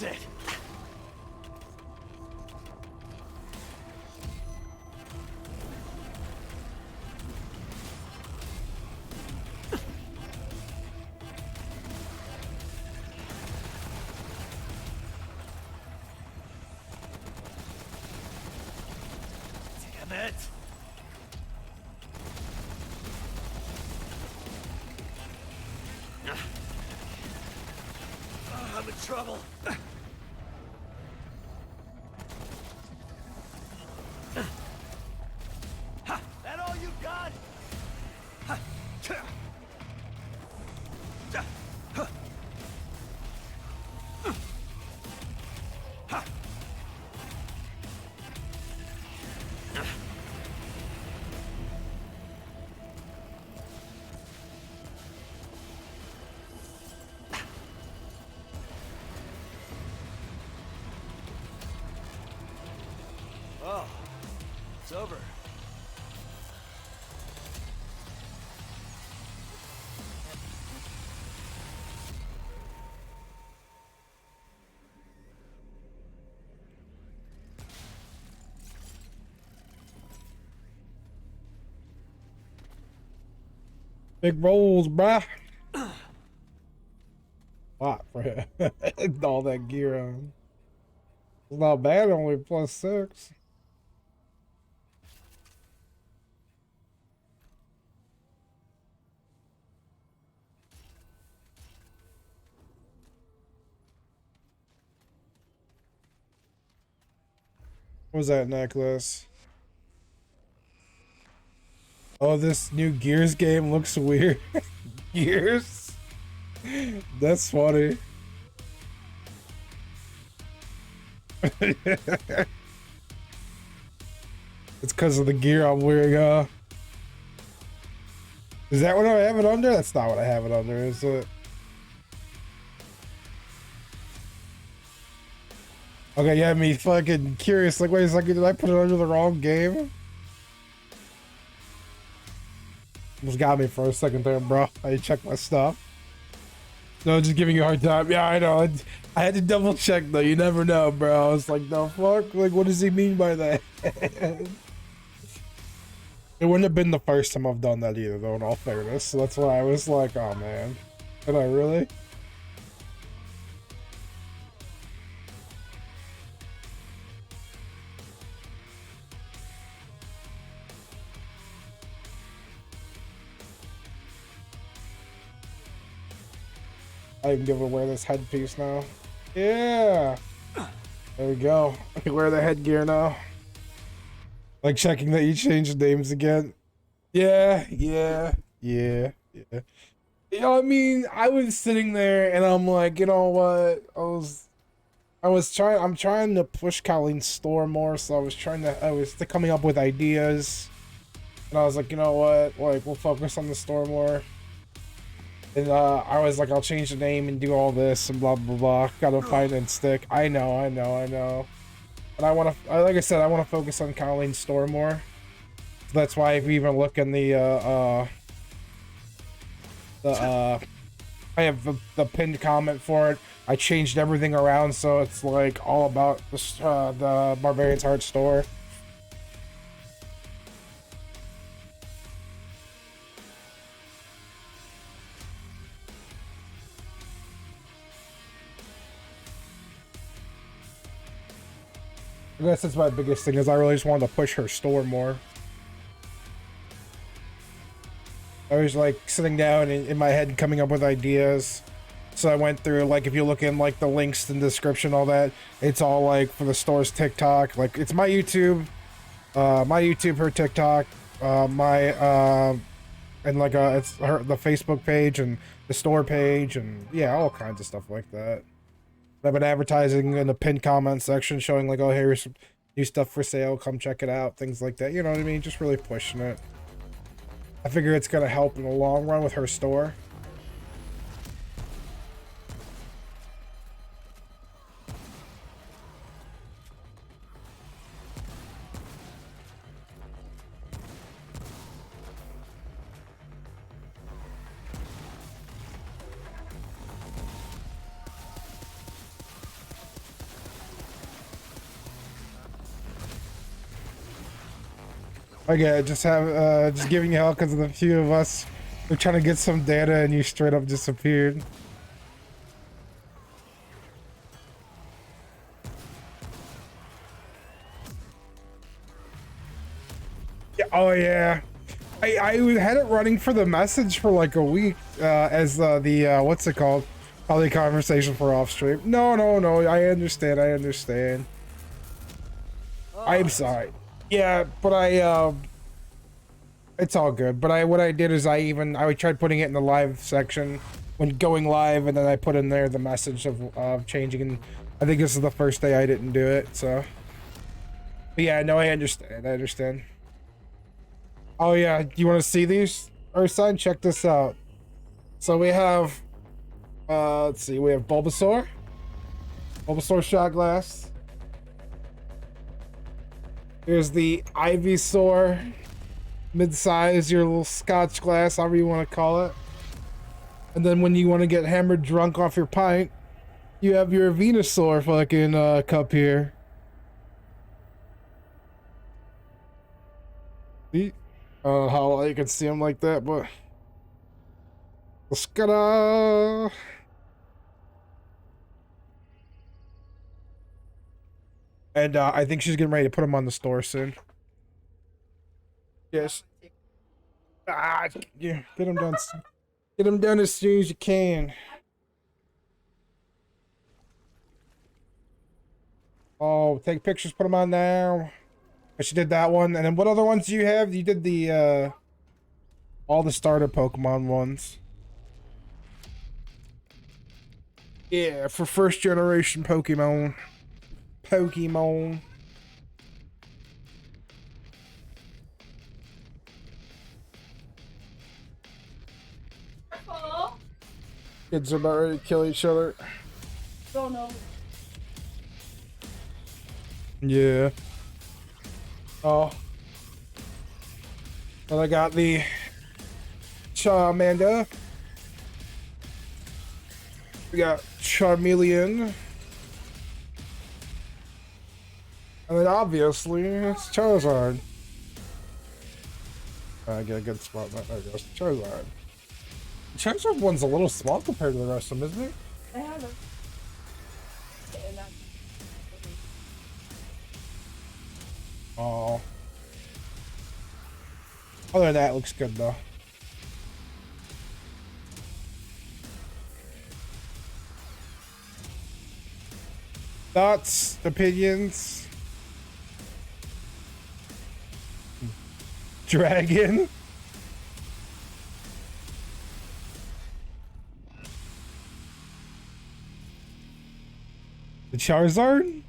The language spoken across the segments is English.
That's it. Damn it. I'm in trouble. That all you got? Oh, it's over. Big rolls, bruh. Lot for him. All that gear on. It's not bad, only +6. What was that necklace? Oh, this new Gears game looks weird. Gears? That's funny. It's because of the gear I'm wearing, Is that what I have it under? That's not what I have it under, is it? Okay, yeah, me fucking curious. Like, wait a second, did I put it under the wrong game? Almost got me for a second there, bro. I checked my stuff. No, just giving you a hard time. Yeah, I know. I had to double check though. You never know, bro. I was like, the fuck? Like, what does he mean by that? It wouldn't have been the first time I've done that either, though, in all fairness. So that's why I was like, oh man. Did I really? I can give her wear this headpiece now. Yeah. There we go. I can wear the headgear now. Like checking that you changed names again. Yeah. You know, I mean, I was sitting there and I'm like, you know what? I'm trying to push Colleen's store more, so I was coming up with ideas. And I was like, you know what? Like, we'll focus on the store more. And I was like, I'll change the name and do all this and blah blah blah. Gotta find and stick. I know. And like I said, I want to focus on Colleen's store more. So that's why if you even look in I have the pinned comment for it. I changed everything around so it's like all about the Barbarians Heart store. I guess that's my biggest thing is I really just wanted to push her store more. I was like sitting down in my head coming up with ideas. So I went through, like, if you look in like the links in the description, all that, it's all like for the store's TikTok. Like it's my YouTube, her TikTok, and like it's the Facebook page and the store page and yeah, all kinds of stuff like that. I've been advertising in the pinned comment section, showing like, oh, here's some new stuff for sale, come check it out, things like that. You know what I mean? Just really pushing it. I figure it's gonna help in the long run with her store. Okay, just giving you hell because of the few of us. We're trying to get some data and you straight up disappeared. Yeah, oh yeah. I had it running for the message for like a week as what's it called? Probably conversation for off stream. No, I understand. I'm sorry. Yeah, but it's all good. But what I did is I tried putting it in the live section when going live, and then I put in there the message of changing. And I think this is the first day I didn't do it. So, but yeah, no, I understand. Oh yeah, do you want to see these? Urson, check this out. So we have, let's see, we have Bulbasaur shot glass. Here's the Ivysaur mid-size, your little Scotch glass, however you want to call it. And then when you want to get hammered drunk off your pint, you have your Venusaur fucking cup here. See? I don't know how well you can see them like that, but let's go. And I think she's getting ready to put them on the store soon. Yes. Ah, yeah, get them done. Get them done as soon as you can. Oh, take pictures, put them on now. She did that one, and then what other ones do you have? You did the all the starter Pokemon ones. Yeah, for first generation Pokemon. Kids are about ready to kill each other. Don't know. Yeah. Oh. Well, I got the Charmander. We got Charmeleon. And then obviously, it's Charizard. I get a good spot. There goes Charizard. The Charizard one's a little small compared to the rest of them, isn't it? I have it. Oh. Other than that, it looks good though. Thoughts, opinions? Dragon? The Charizard?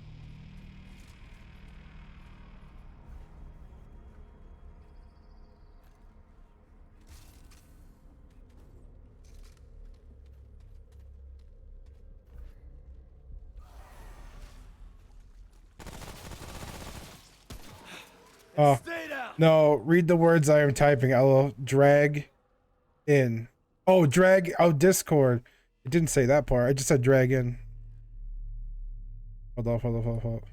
Oh, Stay down. no, read the words I am typing. I will drag in. Oh, drag. Oh, Discord. It didn't say that part. I just said drag in. Hold on. What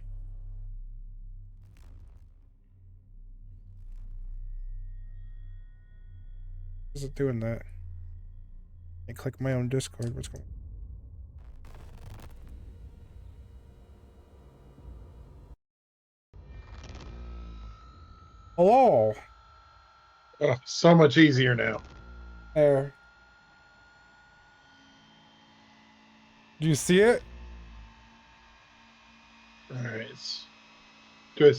is it doing that? I click my own Discord. What's going on? Hello. Oh, so much easier now. There. Do you see it? All right. Do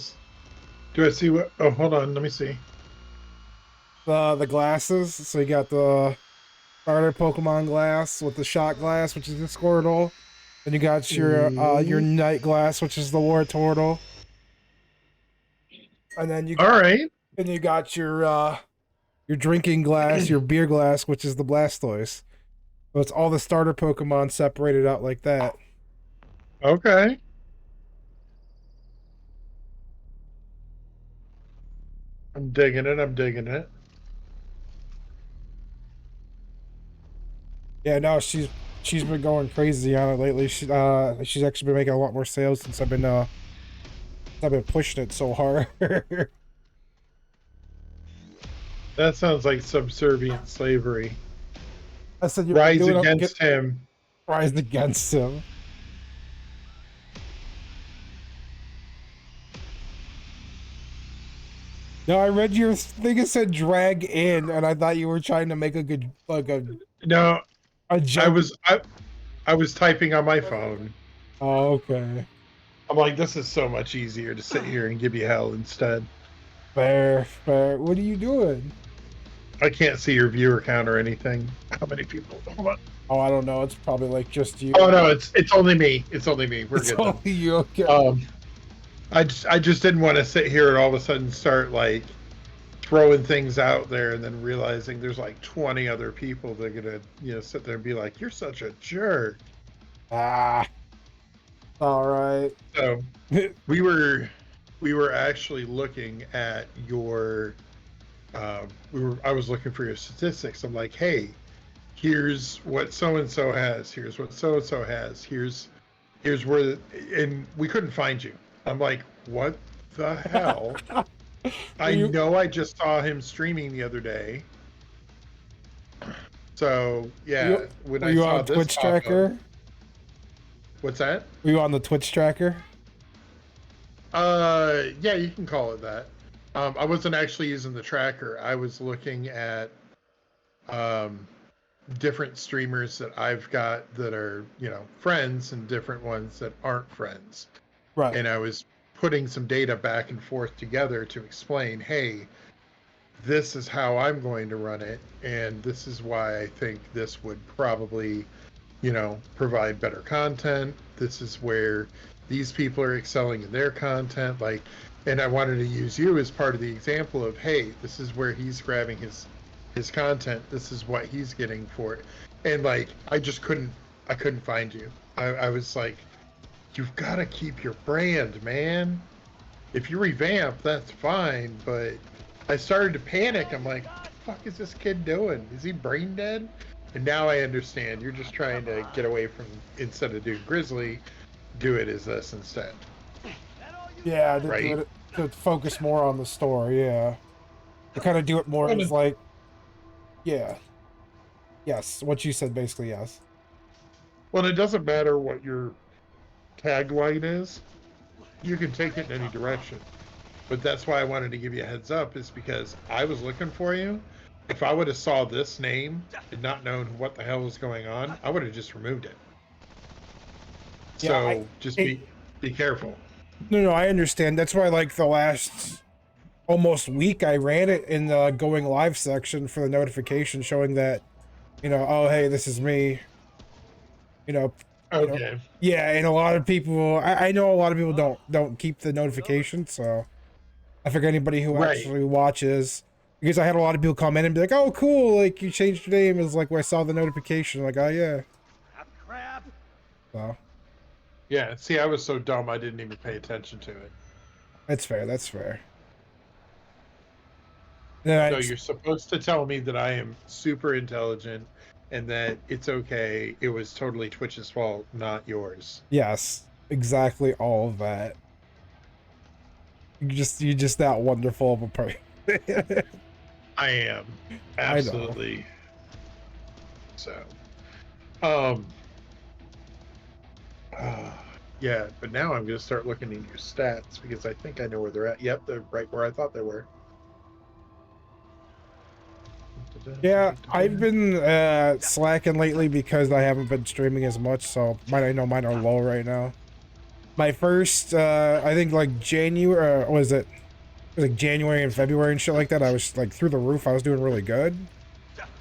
I see what? Oh, hold on. Let me see. The glasses. So you got the starter Pokemon glass with the shot glass, which is the Squirtle. Then you got your night glass, which is the Wartortle. And then you All right. and you got your drinking glass, your beer glass, which is the Blastoise. So it's all the starter Pokemon separated out like that. Okay. I'm digging it. Yeah, no, she's been going crazy on it lately. She's actually been making a lot more sales since I've been pushing it so hard. That sounds like subservient slavery. I said you're Rise doing up, against him. rise against him. No, I read your thing. It said drag in, and I thought you were trying to make a good, like No, a I joke. was I was typing on my phone. Oh, okay. I'm like, this is so much easier to sit here and give you hell instead. Fair, fair. What are you doing? I can't see your viewer count or anything. How many people? Hold on. Oh, I don't know. It's probably like just you. Oh no, it's only me. It's only me. We're It's good. Then. only you. Okay. I just didn't want to sit here and all of a sudden start like throwing things out there and then realizing there's like 20 other people that are gonna sit there and be like, you're such a jerk. Ah. All right. So we were actually looking at your I was looking for your statistics. I'm like, hey, here's what so and so has, here's what so and so has, here's where, and we couldn't find you. I'm like, what the hell? I know I just saw him streaming the other day. So yeah, when Were I you saw on this Twitch pop up- tracker? what's that? Were you on the Twitch tracker? Yeah, you can call it that. I wasn't actually using the tracker. I was looking at different streamers that I've got that are, friends, and different ones that aren't friends. Right. And I was putting some data back and forth together to explain, hey, this is how I'm going to run it, and this is why I think this would probably, provide better content. This is where these people are excelling in their content. Like, and I wanted to use you as part of the example of, hey, this is where he's grabbing his content. This is what he's getting for it. And like, I couldn't find you. I was like, you've got to keep your brand, man. If you revamp, that's fine. But I started to panic. I'm like, what the fuck is this kid doing? Is he brain dead? And now I understand. You're just trying to get away from, instead of doing Grizzly, do it as this instead. Yeah, to Right? do it, to focus more on the story. Yeah, to kind of do it more Well, as like, yeah, yes, what you said basically. Yes. Well, it doesn't matter what your tagline is. You can take it in any direction. But that's why I wanted to give you a heads up, is because I was looking for you. If I would have saw this name and not known what the hell was going on, I would have just removed it. Yeah, So just be careful. No, I understand. That's why, like, the last almost week, I ran it in the going live section for the notification showing that, oh, hey, this is me. Okay. Yeah, and a lot of people, I know a lot of people don't keep the notification, so I figure anybody who Right. actually watches, because I had a lot of people come in and be like, oh, cool, like, you changed your name. It's like, where I saw the notification, like, oh, yeah. Crap. So, Yeah. See, I was so dumb I didn't even pay attention to it. that's fair, that's fair. Then So you're supposed to tell me that I am super intelligent and that it's okay. It was totally Twitch's fault, not yours. yes, exactly all of that. You're just that wonderful of a person. I am. I know. Absolutely. So, um, yeah, but now I'm going to start looking at your stats because I think I know where they're at. Yep, they're right where I thought they were. Yeah, I've been slacking lately because I haven't been streaming as much, so I know mine are low right now. My first, I think like January, was it like January and February and shit like that, I was like through the roof, I was doing really good.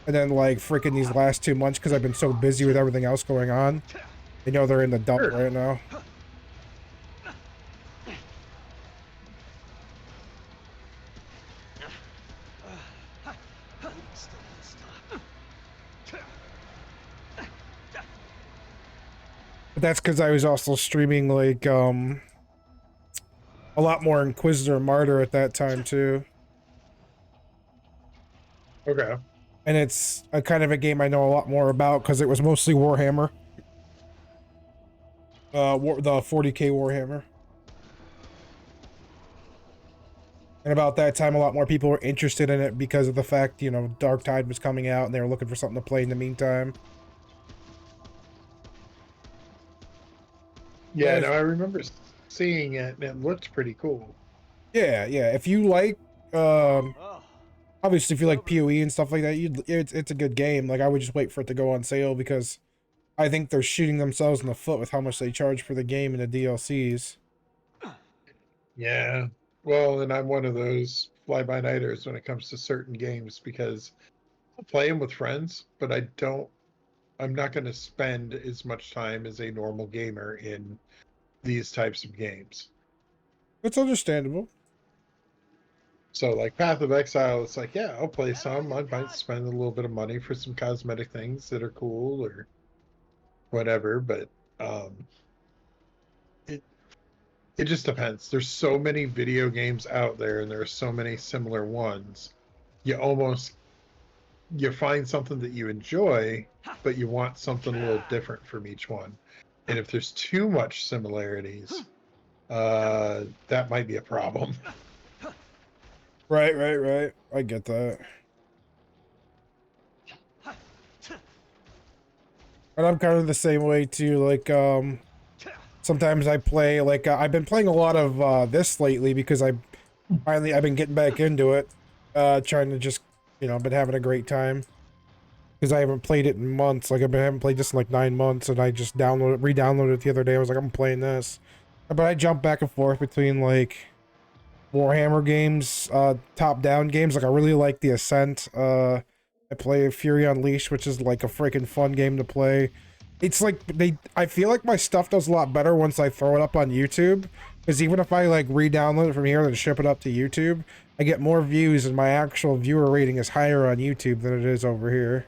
And then like freaking these last 2 months, because I've been so busy with everything else going on, they're in the dump Sure. right now. But that's because I was also streaming like a lot more Inquisitor and Martyr at that time too. Okay. And it's a kind of a game I know a lot more about because it was mostly Warhammer. The 40k Warhammer. And about that time, a lot more people were interested in it because of the fact, you know, Dark Tide was coming out and they were looking for something to play in the meantime. Yeah, no, I remember seeing it, and it looked pretty cool. Yeah, yeah. If you like, Oh, obviously, if you like PoE and stuff like that, it's a good game. Like, I would just wait for it to go on sale because I think they're shooting themselves in the foot with how much they charge for the game and the DLCs. Yeah. Well, and I'm one of those fly-by-nighters when it comes to certain games because I'll play them with friends, but I'm not going to spend as much time as a normal gamer in these types of games. It's understandable. So, like Path of Exile, it's like, yeah, I'll play that all some. you I might got? spend a little bit of money for some cosmetic things that are cool or whatever, but um, it it just depends. There's so many video games out there, and there are so many similar ones. You almost you find something that you enjoy, but you want something a little different from each one. And if there's too much similarities, that might be a problem. Right, right, right. I get that. And I'm kind of the same way too. Like, sometimes I play, like, I've been playing a lot of this lately because I've been getting back into it. Trying to just, you know, been having a great time. Because I haven't played it in months. Like, haven't played this in like 9 months, and I just re-downloaded it the other day. I was like, I'm playing this. But I jump back and forth between, like, Warhammer games, top-down games. Like, I really like The Ascent. I play Fury Unleashed, which is, like, a freaking fun game to play. It's like, I feel like my stuff does a lot better once I throw it up on YouTube. Because even if I, like, re-download it from here and ship it up to YouTube, I get more views, and my actual viewer rating is higher on YouTube than it is over here.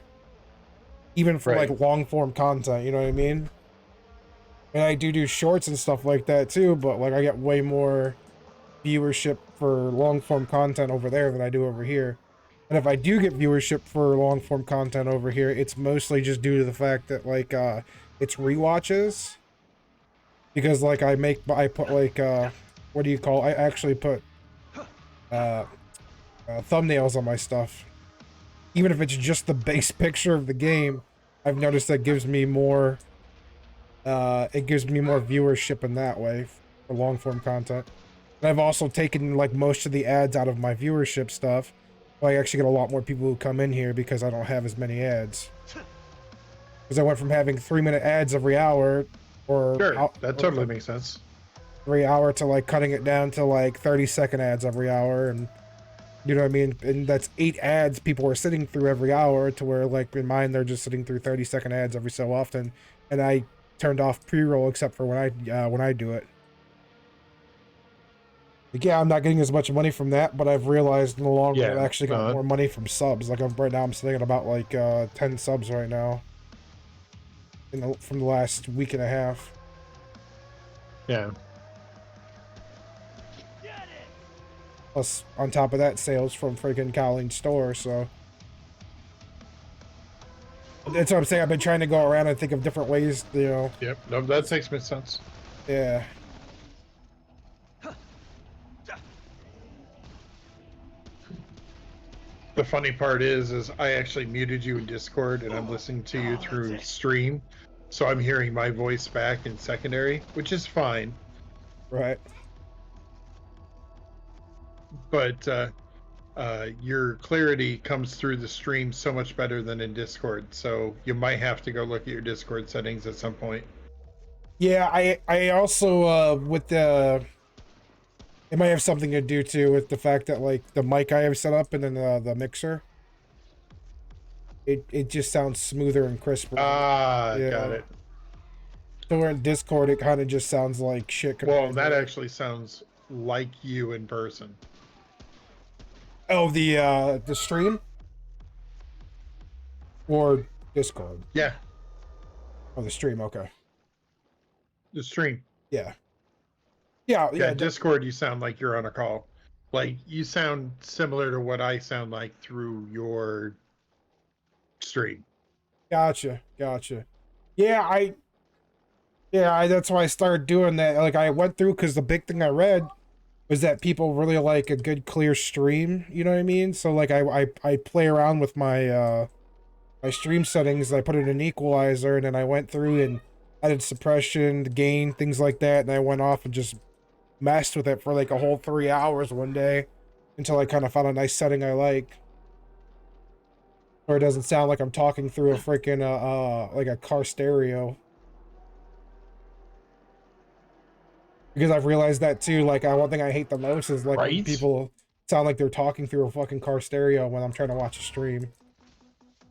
Even for Right. like long form content, you know what I mean? And I do shorts and stuff like that too, but like I get way more viewership for long form content over there than I do over here. And if I do get viewership for long form content over here, it's mostly just due to the fact that like it's rewatches. Because like I put like what do you call, I actually put uh, thumbnails on my stuff. Even if it's just the base picture of the game, I've noticed that gives me more it gives me more viewership in that way for long form content. And I've also taken like most of the ads out of my viewership stuff. So I actually get a lot more people who come in here because I don't have as many ads. Because I went from having 3-minute ads every hour or Sure, that totally makes sense. every hour to like cutting it down to like 30-second ads every hour, and you know what I mean? And that's 8 ads people are sitting through every hour, to where like in mine they're just sitting through 30-second ads every so often. And I turned off pre-roll except for when I do it. Like, yeah, I'm not getting as much money from that, but I've realized in the long run I've actually got more money from subs. Like right now I'm sitting at about like 10 subs right now from the last week and a half. Yeah. Get it! Plus, on top of that, sales from freaking Colleen's store, so... That's what I'm saying. I've been trying to go around and think of different ways, you know... Yep. No, that makes sense. Yeah. The funny part is I actually muted you in Discord, and I'm listening to you through stream, so I'm hearing my voice back in secondary, which is fine. Right. But your clarity comes through the stream so much better than in Discord, so you might have to go look at your Discord settings at some point. Yeah, I also, with the... It might have something to do, too, with the fact that, like, the mic I have set up and then the mixer. It just sounds smoother and crisper. Ah, Yeah. got it. So we're in Discord, it kind of just sounds like shit. Well, that actually sounds like you in person. Oh, the stream? Or Discord? Yeah, Oh, the stream, okay. the stream. Yeah. Yeah, Yeah, Discord, you sound like you're on a call. Like, you sound similar to what I sound like through your stream. Gotcha. Yeah, that's why I started doing that. Like, I went through, because the big thing I read is that people really like a good clear stream, you know what I mean? So like I play around with my stream settings, I put it in equalizer, and then I went through and added suppression, gain, things like that, and I went off and just messed with it for like a whole 3 hours one day until I kind of found a nice setting I like. Or it doesn't sound like I'm talking through a freaking like a car stereo. Because I've realized that too. Like, one thing I hate the most is like when Right? people sound like they're talking through a fucking car stereo when I'm trying to watch a stream.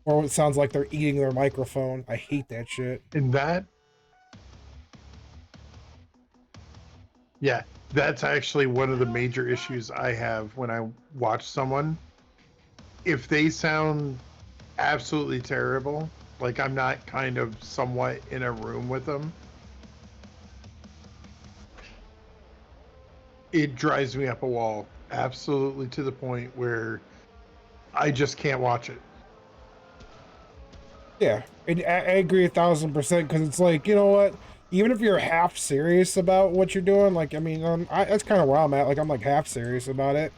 Or it sounds like they're eating their microphone. I hate that shit. And that, yeah, that's actually one of the major issues I have when I watch someone. If they sound absolutely terrible, like I'm not kind of somewhat in a room with them, it drives me up a wall, absolutely, to the point where I just can't watch it. Yeah, and I agree 1,000% because it's like, you know what? Even if you're half serious about what you're doing, like, I mean, that's kind of where I'm at. Like, I'm like half serious about it.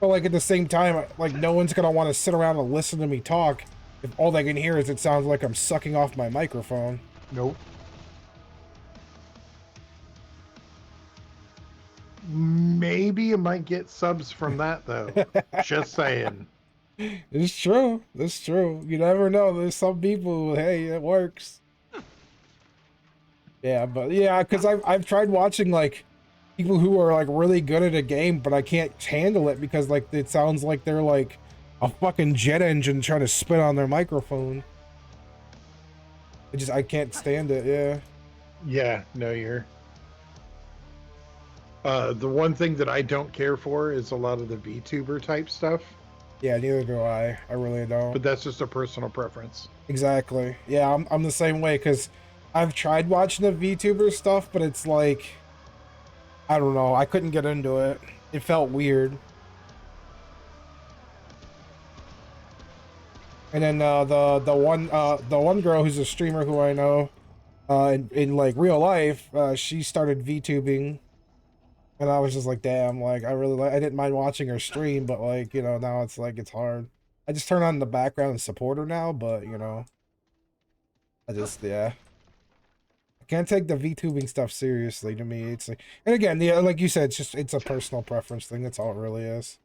But like at the same time, like no one's gonna want to sit around and listen to me talk if all they can hear is it sounds like I'm sucking off my microphone. Nope. Maybe you might get subs from that, though. Just saying. It's true. It's true. You never know. There's some people who, hey, it works. Yeah, but yeah, because I've tried watching like people who are like really good at a game, but I can't handle it because like it sounds like they're like a fucking jet engine trying to spit on their microphone. I can't stand it. Yeah. Yeah, no, you're. The one thing that I don't care for is a lot of the VTuber type stuff, Yeah, neither do I. I really don't. but that's just a personal preference. Exactly. Yeah, I'm the same way because I've tried watching the VTuber stuff, but it's like I don't know. I couldn't get into it. It felt weird. And then the one girl who's a streamer who I know in like real life, she started VTubing, and I was just like, damn, like I didn't mind watching her stream, but like, you know, now it's like it's hard. I just turn on the background and support her now, but you know, yeah. I can't take the VTubing stuff seriously to me. It's like, and again, yeah, like you said, it's a personal preference thing. That's all it really is.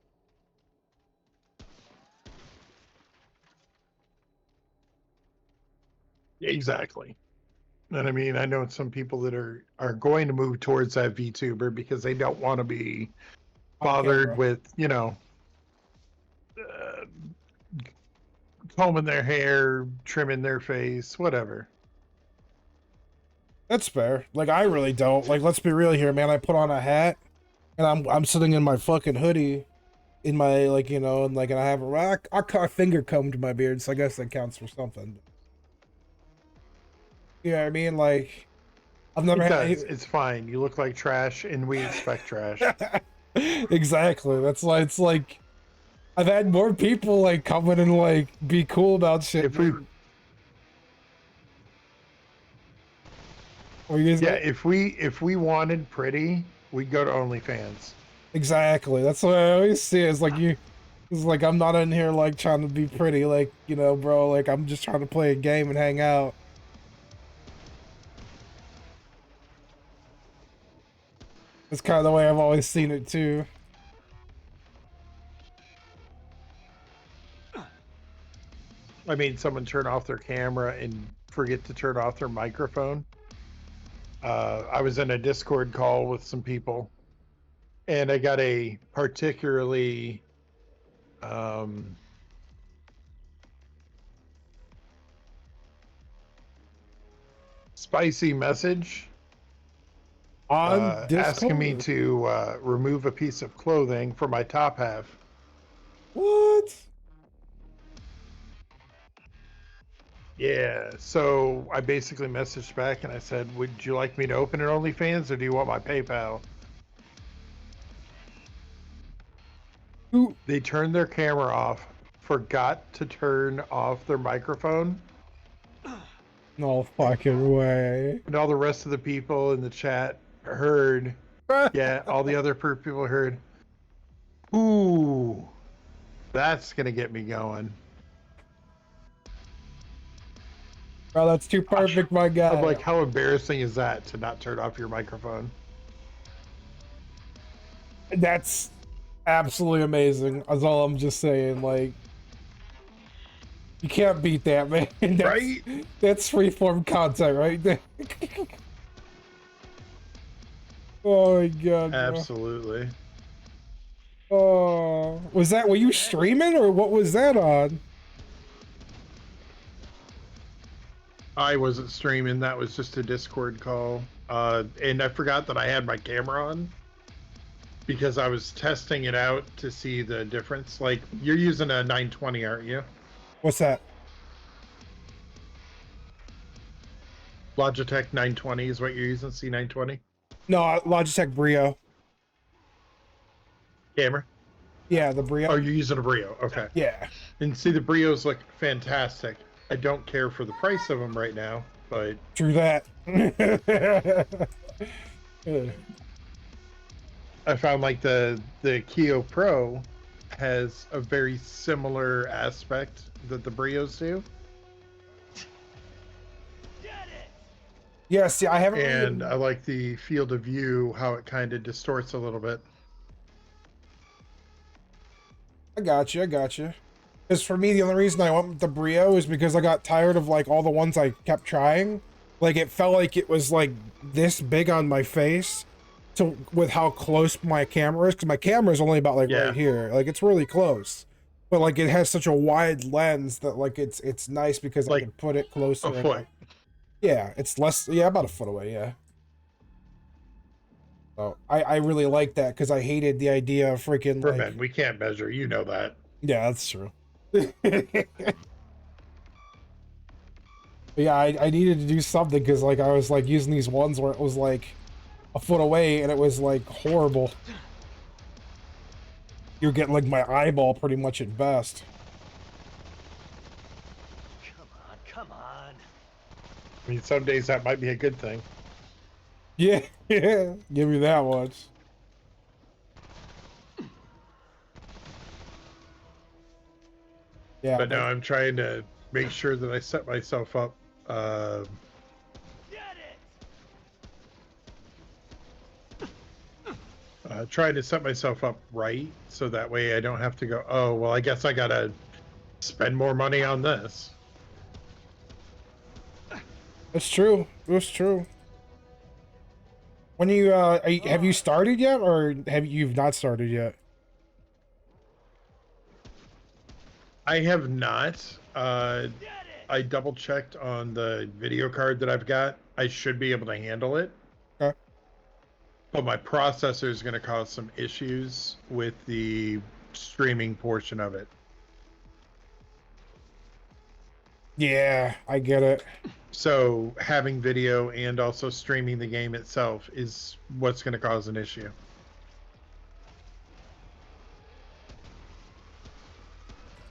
Exactly. And I mean, I know some people that are going to move towards that VTuber because they don't want to be On bothered camera. with, you know, uh, combing their hair, trimming their face, whatever. That's fair. Like I really don't. Like let's be real here, man. I put on a hat and I'm sitting in my fucking hoodie in my like, you know, and like and I have I finger combed my beard, so I guess that counts for something. You know what I mean? Like I've never It had does. It's fine. You look like trash, and we expect trash. Exactly. That's why it's like I've had more people like come in and like be cool about shit. If we, Or you guys yeah, if we wanted pretty, we'd go to OnlyFans. Exactly. That's what I always see. It's like you. It's like I'm not in here like trying to be pretty, like you know, bro. Like I'm just trying to play a game and hang out. That's kind of the way I've always seen it too. I mean, someone turn off their camera and forget to turn off their microphone. I was in a Discord call with some people, and I got a particularly spicy message On asking me Discord. to remove a piece of clothing for my top half. What? Yeah, so I basically messaged back and I said, would you like me to open an OnlyFans or do you want my PayPal? Who? They turned their camera off, forgot to turn off their microphone, No fucking way. and all the rest of the people in the chat heard Yeah, all the other people heard. Ooh, that's gonna get me going. Oh, that's too perfect, my guy. I'm like, how embarrassing is that to not turn off your microphone? That's absolutely amazing. That's all I'm just saying. Like, you can't beat that, man. That's, Right? That's freeform content right there. Oh my god, bro. Absolutely. Oh, were you streaming or what was that on? I wasn't streaming. That was just a Discord call. And I forgot that I had my camera on because I was testing it out to see the difference. Like, you're using a 920, aren't you? What's that? Logitech 920 is what you're using, C920? No, Logitech Brio. Camera? Yeah, the Brio. Oh, you're using a Brio. Okay. Yeah. And see, the Brios look fantastic. I don't care for the price of them right now, but True that. I found like the Keo Pro has a very similar aspect that the Brios do. Get it! Yeah, see, I haven't And really... I like the field of view, how it kind of distorts a little bit. I got you. Because for me, the only reason I went with the Brio is because I got tired of like all the ones I kept trying. Like it felt like it was like this big on my face, to with how close my camera is. Because my camera is only about like right here. Like it's really close, but like it has such a wide lens that like it's nice because I Like can put it closer. a foot. Yeah, it's less. Yeah, about a foot away. Yeah. So I really like that because I hated the idea of freaking For like. men, we can't measure. You know that. Yeah, that's true. Yeah, I needed to do something because like I was like using these ones where it was like a foot away and it was like horrible. You're getting like my eyeball pretty much at best. Come on. I mean, some days that might be a good thing. Yeah, yeah, give me that much. Yeah, But now I'm trying to make sure that I set myself up. Get it! Trying to set myself up right so that way I don't have to go, oh, well, I guess I gotta spend more money on this. that's true. That's true. When have you started yet, or you've not started yet? I have not. Get it! I double checked on the video card that I've got. I should be able to handle it. Okay. But my processor is going to cause some issues with the streaming portion of it. Yeah, I get it. So having video and also streaming the game itself is what's going to cause an issue.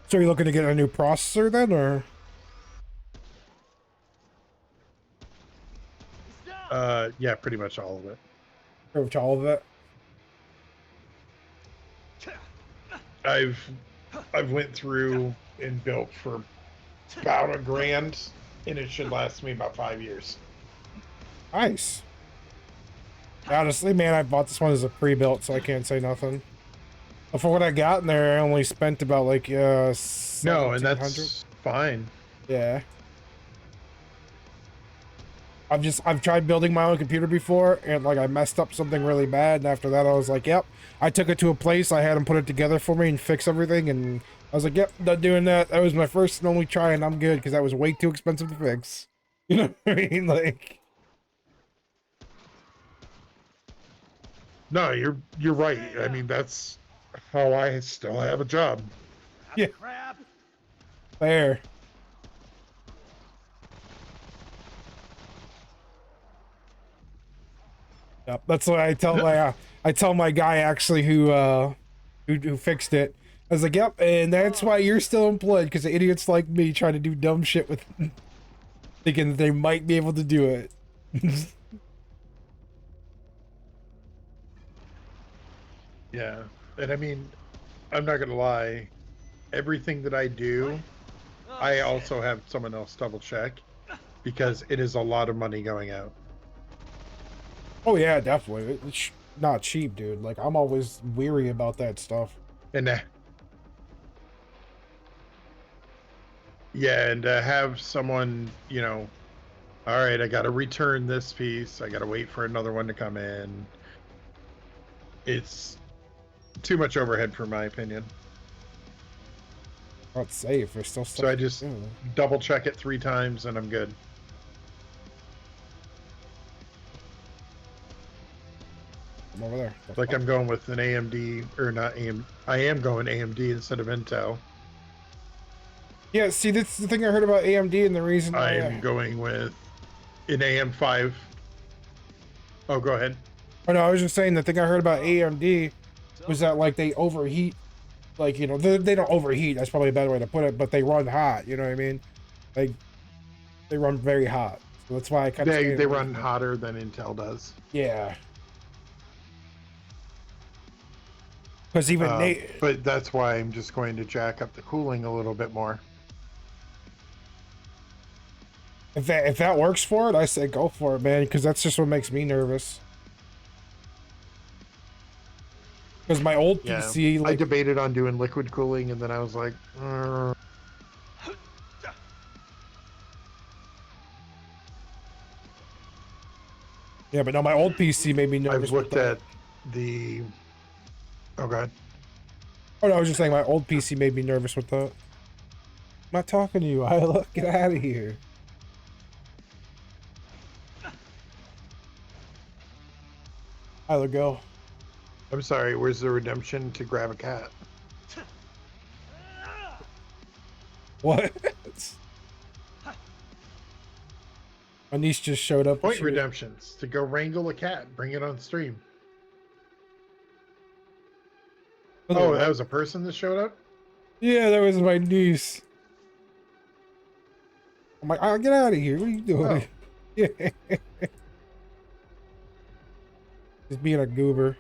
So you're looking to get a new processor then, or? Yeah, pretty much all of it. Pretty much all of it. I've went through and built for about $1,000, and it should last me about 5 years. Nice. Honestly, man, I bought this one as a pre-built, so I can't say nothing. But for what I got in there, I only spent about like No, and 1,700. that's fine. Yeah. I've tried building my own computer before, and like I messed up something really bad, and after that I was like, yep. I took it to a place, I had them put it together for me and fix everything, and I was like, yep, not doing that. That was my first and only try, and I'm good, because that was way too expensive to fix. You know what I mean? Like... No, you're right. I mean, that's how I still have a job. Yeah. Crap! Fair. Yep, that's what I tell my guy actually who fixed it. I was like, yep, and that's why you're still employed, because idiots like me try to do dumb shit with thinking that they might be able to do it. Yeah. And I mean, I'm not gonna lie, everything that I do, Oh, I shit. also have someone else double check because it is a lot of money going out. Oh yeah, definitely. It's not cheap, dude. Like I'm always weary about that stuff. And yeah, and to have someone, all right, I got to return this piece. I got to wait for another one to come in. It's too much overhead, for my opinion. Not safe. There's still So stuff. I just double check it 3 times and I'm good. I'm over there. Like I'm going with an AMD, or not AM. I am going AMD instead of Intel. Yeah, see, that's the thing I heard about AMD, and the reason why I'm going with an AM5. Oh, go ahead. Oh no, I was just saying the thing I heard about AMD was that like they overheat, like they don't overheat. That's probably a better way to put it, but they run hot. You know what I mean? Like they run very hot. So that's why I kind of They run hotter than Intel does. Yeah. Because even but that's why I'm just going to jack up the cooling a little bit more. if that works for it, I say go for it, man. Because that's just what makes me nervous. Because my old PC, I debated on doing liquid cooling, and then I was like, yeah, but no, my old PC made me nervous. I've looked at the. Oh god. Oh no, I was just saying my old PC made me nervous with that. I'm not talking to you. I look, get out of here. I'll go. I'm sorry. Where's the redemption to grab a cat? What? My niece just showed up. Point redemptions to go wrangle a cat, bring it on stream. Oh, that was a person that showed up? Yeah, that was my niece. I'm like, oh, get out of here. What are you doing? Yeah. Just being a goober.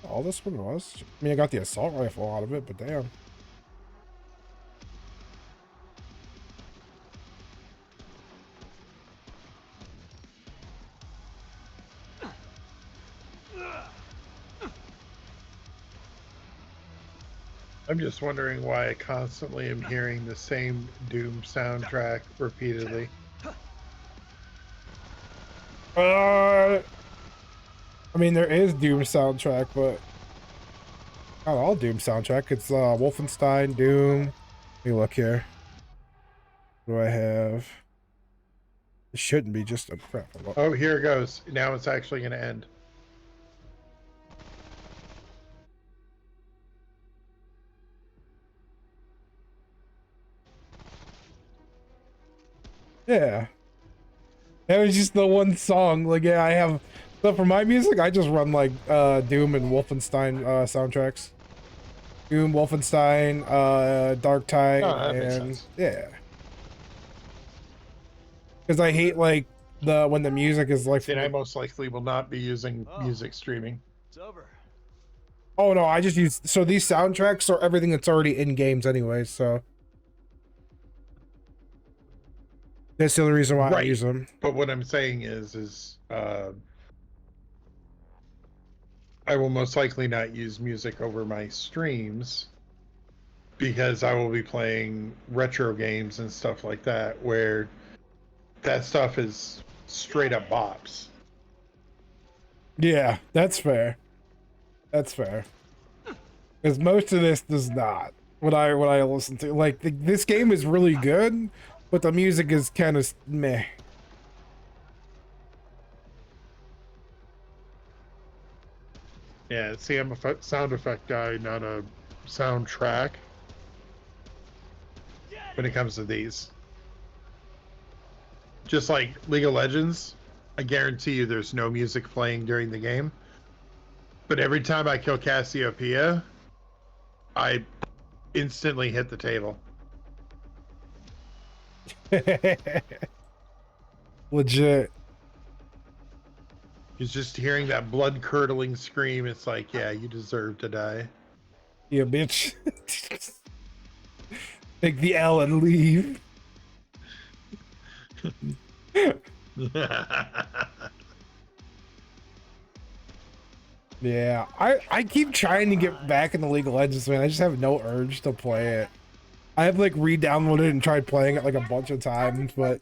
All this one was? I mean, I got the assault rifle out of it, but damn. I'm just wondering why I constantly am hearing the same Doom soundtrack repeatedly. I mean, there is Doom soundtrack, but not all Doom soundtrack. It's Wolfenstein, Doom. Let me look here. What do I have? It shouldn't be just a crap. Oh, here it goes. Now it's actually going to end. Yeah. That was just the one song. Like, yeah, I have. So for my music, I just run like Doom and Wolfenstein soundtracks. Doom, Wolfenstein, Dark Tide, and yeah. Because I hate like when the music is like. And I most likely will not be using music streaming. It's over. Oh no, I just use these soundtracks are everything that's already in games anyway. So that's the only reason why I use them. But what I'm saying is I will most likely not use music over my streams because I will be playing retro games and stuff like that where that stuff is straight up bops. Yeah, that's fair. That's fair. Because most of this does not. What I listen to, like this game is really good, but the music is kind of meh. Yeah, see, I'm a sound effect guy, not a soundtrack when it comes to these. Just like League of Legends, I guarantee you there's no music playing during the game. But every time I kill Cassiopeia, I instantly hit the table. Legit. It's just hearing that blood-curdling scream. It's like, yeah, you deserve to die. Yeah, bitch. Take the L and leave. Yeah, I keep trying to get back in the League of Legends, man. I just have no urge to play it. I have like re-downloaded and tried playing it like a bunch of times, but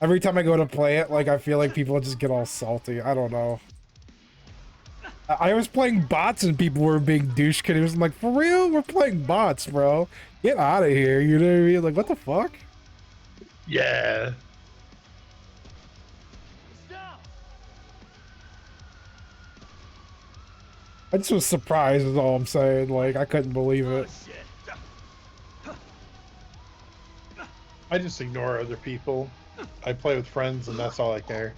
every time I go to play it, like I feel like people just get all salty. I don't know. I was playing bots and people were being douche kidders. I'm like, for real? We're playing bots, bro. Get out of here. You know what I mean? Like, what the fuck? Yeah. Stop! I just was surprised is all I'm saying. Like, I couldn't believe Oh it. shit! I just ignore other people. I play with friends, and that's all I care.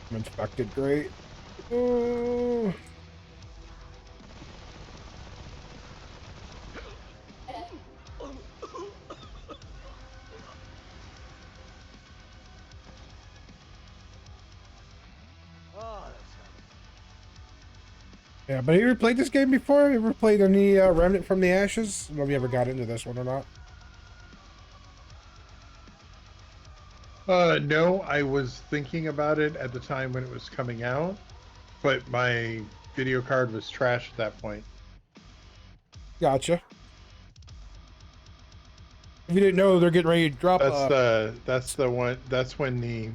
I'm infected, great. Oh. Oh, that's Yeah, but have you ever played this game before? You ever played any Remnant from the Ashes? I don't know if you ever got into this one or not. No, I was thinking about it at the time when it was coming out, but my video card was trash at that point. Gotcha. If you didn't know, they're getting ready to drop. That's the one. That's when the.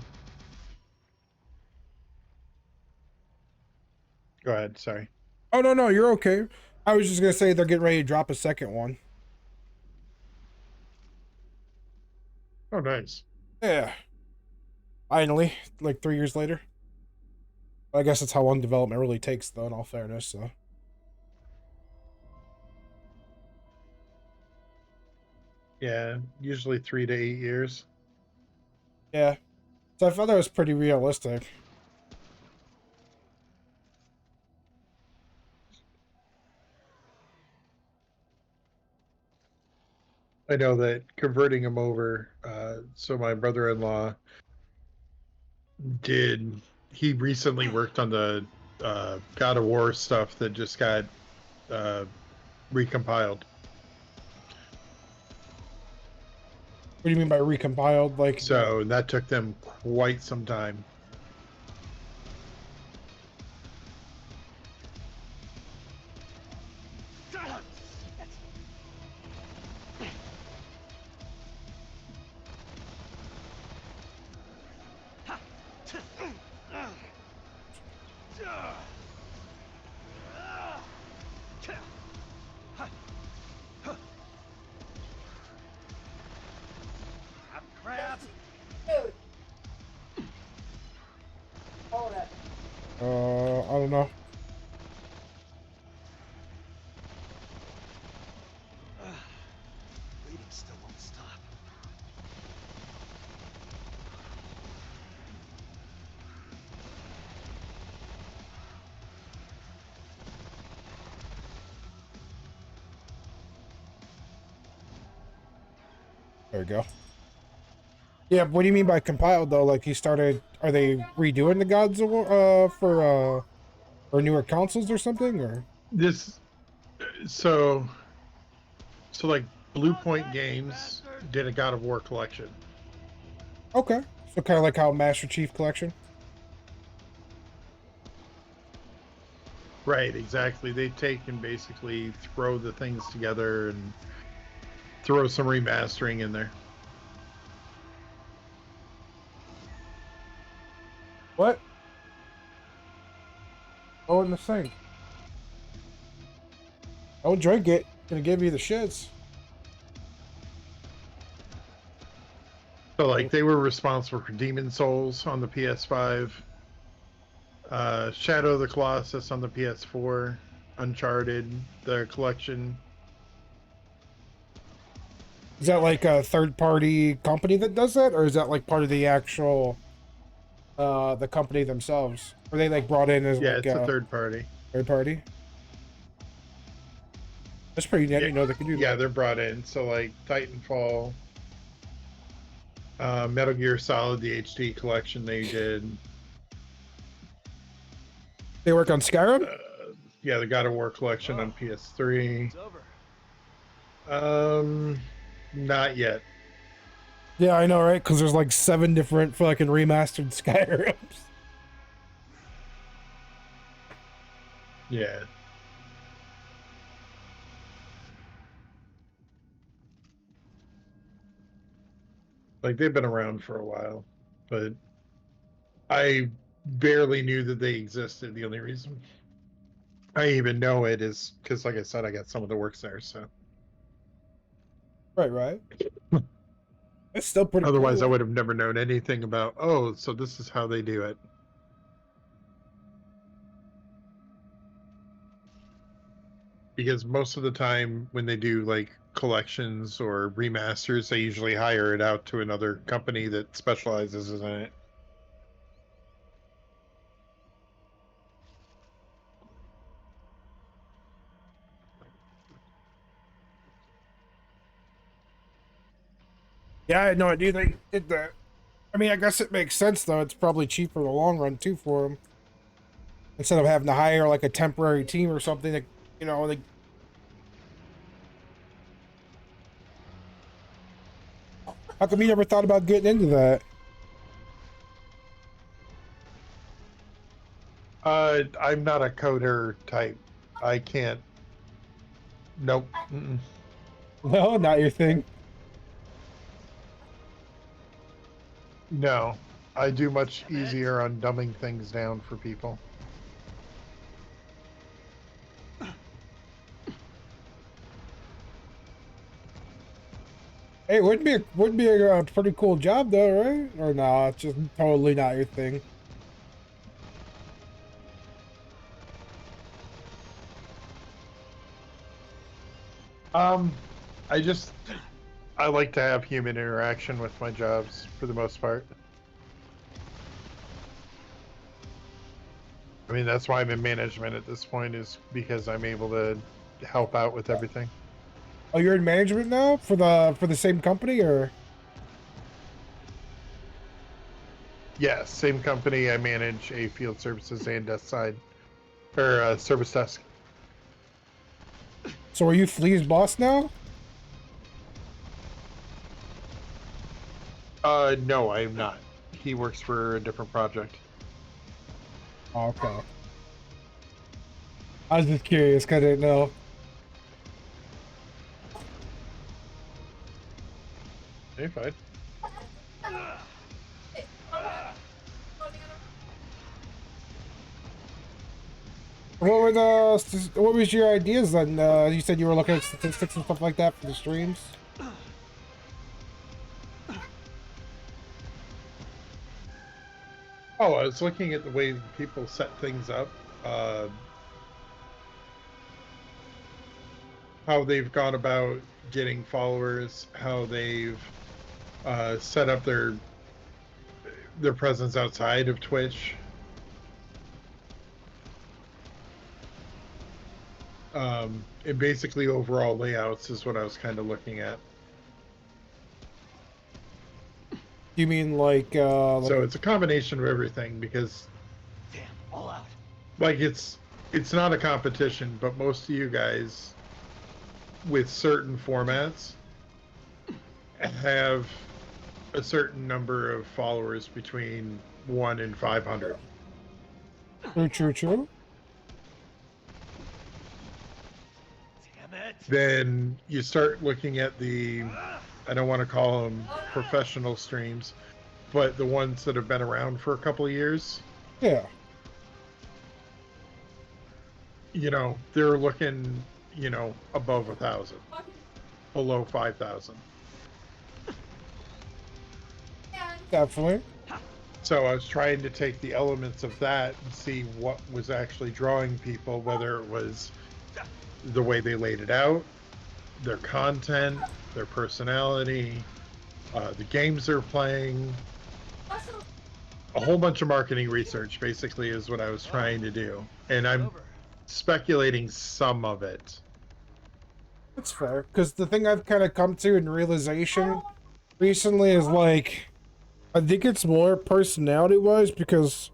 Go ahead. Sorry. Oh no, you're okay. I was just gonna say they're getting ready to drop a second one. Oh, nice. Yeah. Finally, like 3 years later. I guess that's how long development really takes, though. In all fairness, so. Yeah, usually 3 to 8 years. Yeah. So I thought that was pretty realistic. I know that converting them over. So my brother-in-law did. He recently worked on the God of War stuff that just got uh, recompiled. What do you mean by recompiled? Like, So that took them quite some time. Crap! Dude. Hold up. I don't know. Bleeding still won't stop. There we go. Yeah, what do you mean by compiled though? Like he started? Are they redoing the Gods of War for newer consoles or something? Or This so like Blue Point Games did a God of War collection. okay, so kind of like how Master Chief Collection. Right, exactly. They take and basically throw the things together and throw some remastering in there. What? Oh, in the sink. Don't drink it. Gonna give you the shits. So like they were responsible for Demon Souls on the PS5. Shadow of the Colossus on the PS4, Uncharted, the collection. Is that like a third-party company that does that, or is that like part of the actual the company themselves? Or they like brought in as Yeah, like it's a a third party. third party? That's pretty neat. I Yeah, didn't know they could do yeah, that. they're brought in. So like Titanfall, Metal Gear Solid, the HD collection they did. They work on Skyrim? Yeah, the God of War collection on PS3. It's over. Not yet. Yeah, I know, right? Because there's like 7 different fucking remastered Skyrims. Yeah. Like they've been around for a while, but I barely knew that they existed. The only reason I even know it is because, like I said, I got some of the works there. So Right, right. It's still pretty otherwise, I cool. would have never known anything about. Oh, so this is how they do it. Because most of the time, when they do like collections or remasters, they usually hire it out to another company that specializes in it. Yeah, I had no idea they did that. I mean, I guess it makes sense though. It's probably cheaper in the long run too for them. Instead of having to hire like a temporary team or something that, you know, they... How come you never thought about getting into that? I'm not a coder type. I can't. Nope. Mm-mm. No, not your thing. No, I do much easier on dumbing things down for people. Hey, it would be a pretty cool job though, right? Or no, it's just totally not your thing. Um, I just I like to have human interaction with my jobs for the most part. I mean, that's why I'm in management at this point, is because I'm able to help out with everything. Oh, you're in management now for the same company, or? Yeah, same company. I manage a field services and desk side, or service desk. So are you Flea's boss now? No, I am not. He works for a different project. Oh, okay. I was just curious, cause I didn't know. Hey, fine. What was your ideas then? You said you were looking at statistics and stuff like that for the streams. Oh, I was looking at the way people set things up. How they've gone about getting followers, how they've set up their presence outside of Twitch. And basically overall layouts is what I was kind of looking at. You mean like So it's a combination of everything, because Damn, all out. like it's not a competition, but most of you guys with certain formats have a certain number of followers between 1 and 500. true. Damn it. Then you start looking at the, I don't want to call them professional streams, but the ones that have been around for a couple of years. Yeah. You know, they're looking, above 1,000, below 5,000. Definitely. So I was trying to take the elements of that and see what was actually drawing people, whether it was the way they laid it out, their content, their personality, the games they're playing. A whole bunch of marketing research basically is what I was trying to do. And I'm speculating some of it. That's fair. Because the thing I've kind of come to in realization recently is like, I think it's more personality-wise because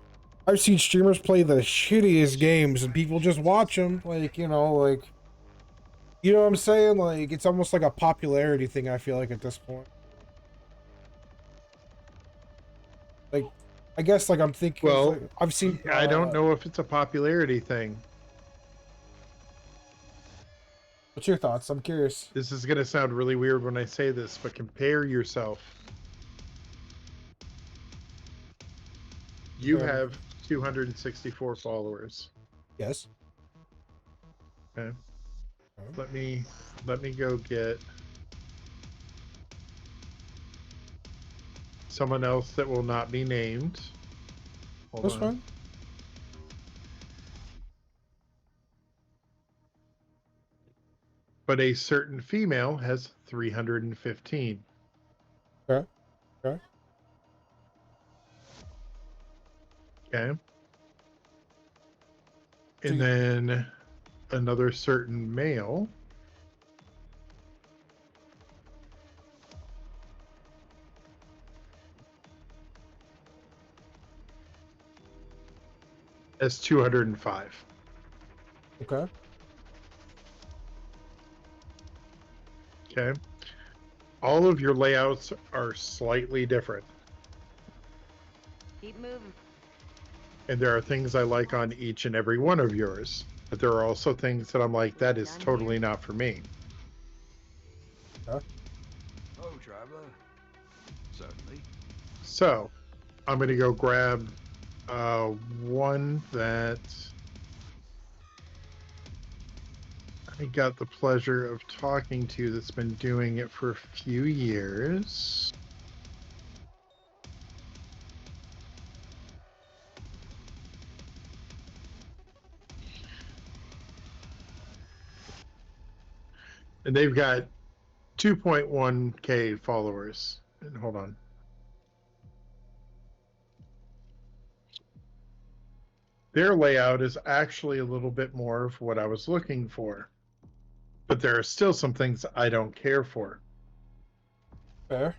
I've seen streamers play the shittiest games and people just watch them. Like, you know, like, you know what I'm saying? Like, it's almost like a popularity thing, I feel like, at this point. Like, I guess, like, I'm thinking, Well, like, I've seen... I don't know if it's a popularity thing. What's your thoughts? I'm curious. This is going to sound really weird when I say this, but compare yourself. You have 264 followers. Yes. Okay. Let me go get someone else that will not be named. Hold That's on. fine. But a certain female has 315. Okay. Okay. Okay. And then another certain male has 205. Okay. Okay. All of your layouts are slightly different. Keep moving. And there are things I like on each and every one of yours. But there are also things that I'm like, that is totally not for me. Huh? Oh, traveler. Certainly. So, I'm going to go grab one that I got the pleasure of talking to that's been doing it for a few years. And they've got 2.1k followers. And hold on. Their layout is actually a little bit more of what I was looking for. But there are still some things I don't care for. Fair.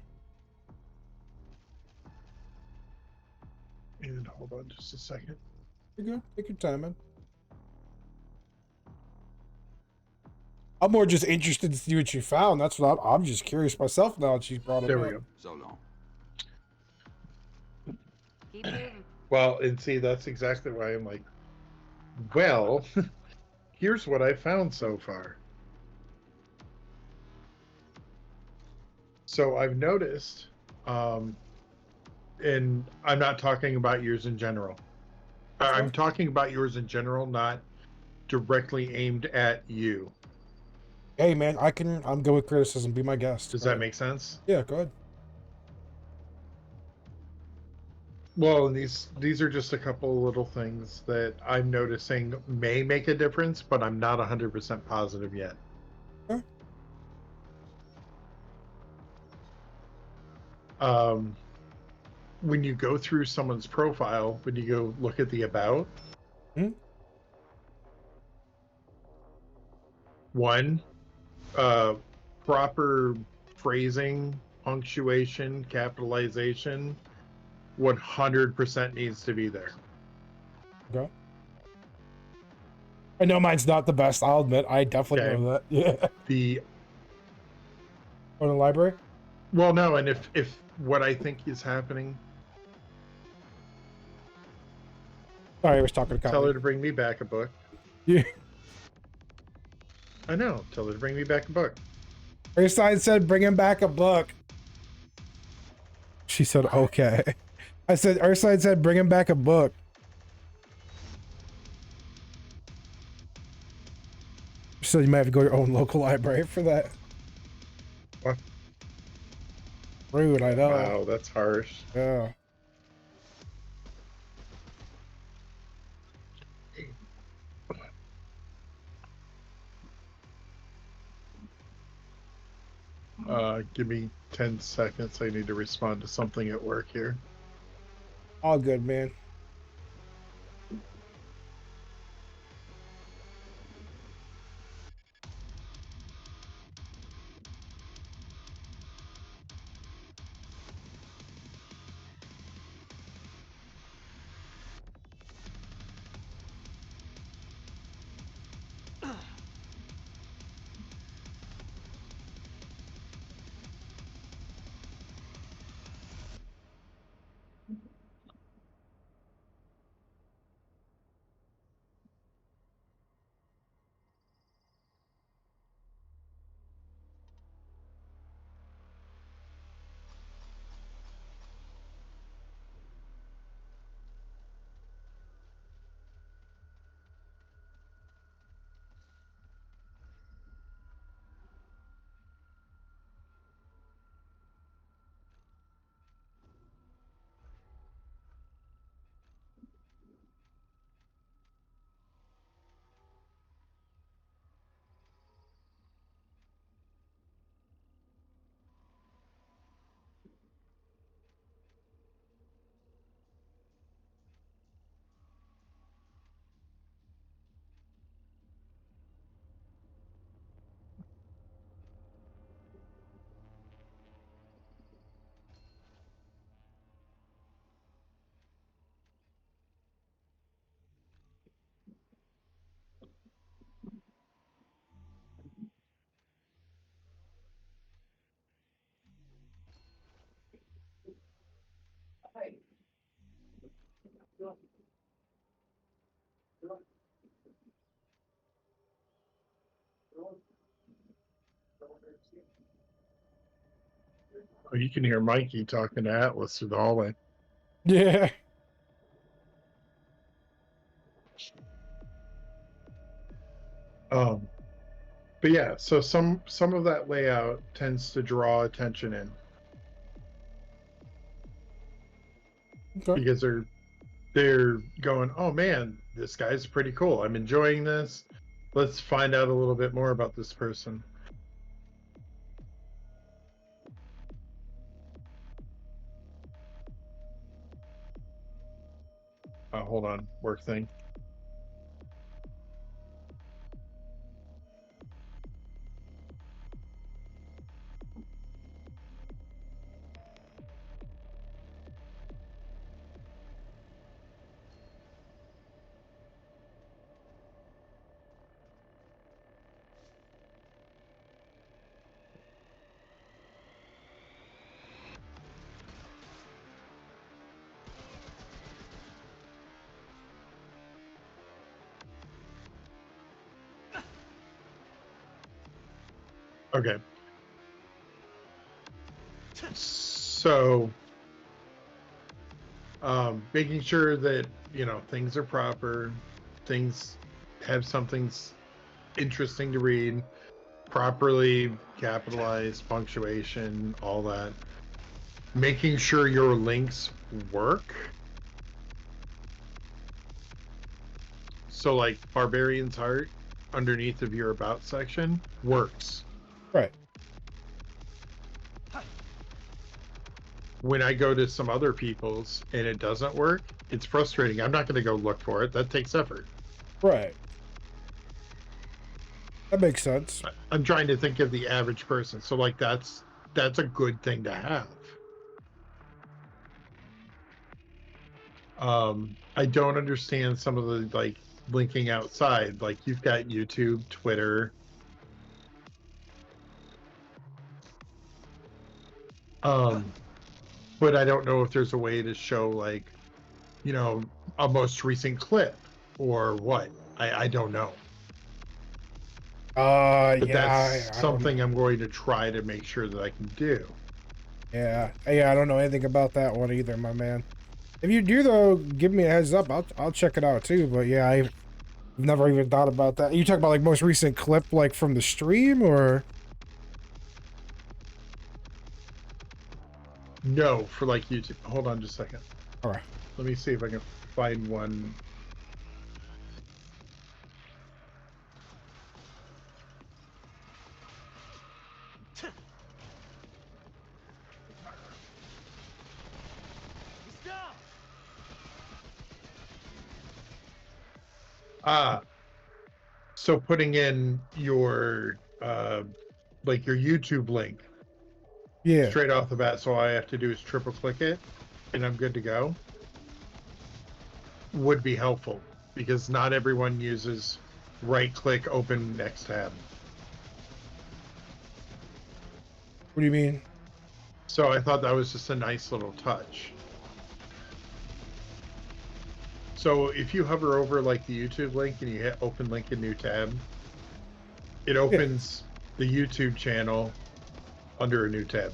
And hold on just a second. You're good. Take your time, man. I'm more just interested to see what you found. That's what I'm just curious myself now that she's brought it There up. we go. So long. Keep moving. Well, and see, that's exactly why I'm like, well, here's what I found so far. So I've noticed, and I'm not talking about yours in general. I'm talking about yours in general, not directly aimed at you. Hey, man, I'm good with criticism. Be my guest. Does that make sense? Yeah, go ahead. Well, these are just a couple little things that I'm noticing may make a difference, but I'm not 100% positive yet. Huh? When you go through someone's profile, when you go look at the about, one, proper phrasing, punctuation, capitalization, 100% needs to be there. Okay. I know mine's not the best. I'll admit. I definitely know that. Yeah. The On the library? well, no, and if what I think is happening, Sorry, I was talking to tell Colin. her to bring me back a book. Yeah. I know. Tell her to bring me back a book. Her side said, bring him back a book. She said, okay. I said, our side said, bring him back a book. So you might have to go to your own local library for that. What? Rude, I know. Wow, that's harsh. Yeah. Give me 10 seconds. I need to respond to something at work here. All good, man. Oh, you can hear Mikey talking to Atlas through the hallway. Yeah. Um, but yeah, so some of that layout tends to draw attention in Okay. because they're going, oh man, this guy's pretty cool. I'm enjoying this. Let's find out a little bit more about this person. Hold on, work thing. Okay. So, making sure that, things are proper, things have something's interesting to read, properly capitalized, punctuation, all that. Making sure your links work. So, like Barbarians Heart, underneath of your About section, works. Right. When I go to some other people's and it doesn't work, it's frustrating. I'm not going to go look for it. That takes effort. Right. That makes sense. I'm trying to think of the average person. So like that's a good thing to have. I don't understand some of the like linking outside. Like you've got YouTube, Twitter. But I don't know if there's a way to show like, a most recent clip or what. I don't know. But Yeah, that's I don't know. something I'm going to try to make sure that I can do. Yeah, I don't know anything about that one either, my man. If you do though, give me a heads up. I'll check it out too. But yeah, I've never even thought about that. You talk about like most recent clip, like from the stream, or? No, for like YouTube. Hold on just a second. All right. Let me see if I can find one. Ah, so putting in your like your YouTube link Yeah. straight off the bat, so all I have to do is triple click it and I'm good to go, would be helpful because not everyone uses right click open next tab. What do you mean? So I thought that was just a nice little touch. So if you hover over like the YouTube link and you hit open link in new tab, it opens the YouTube channel under a new tab.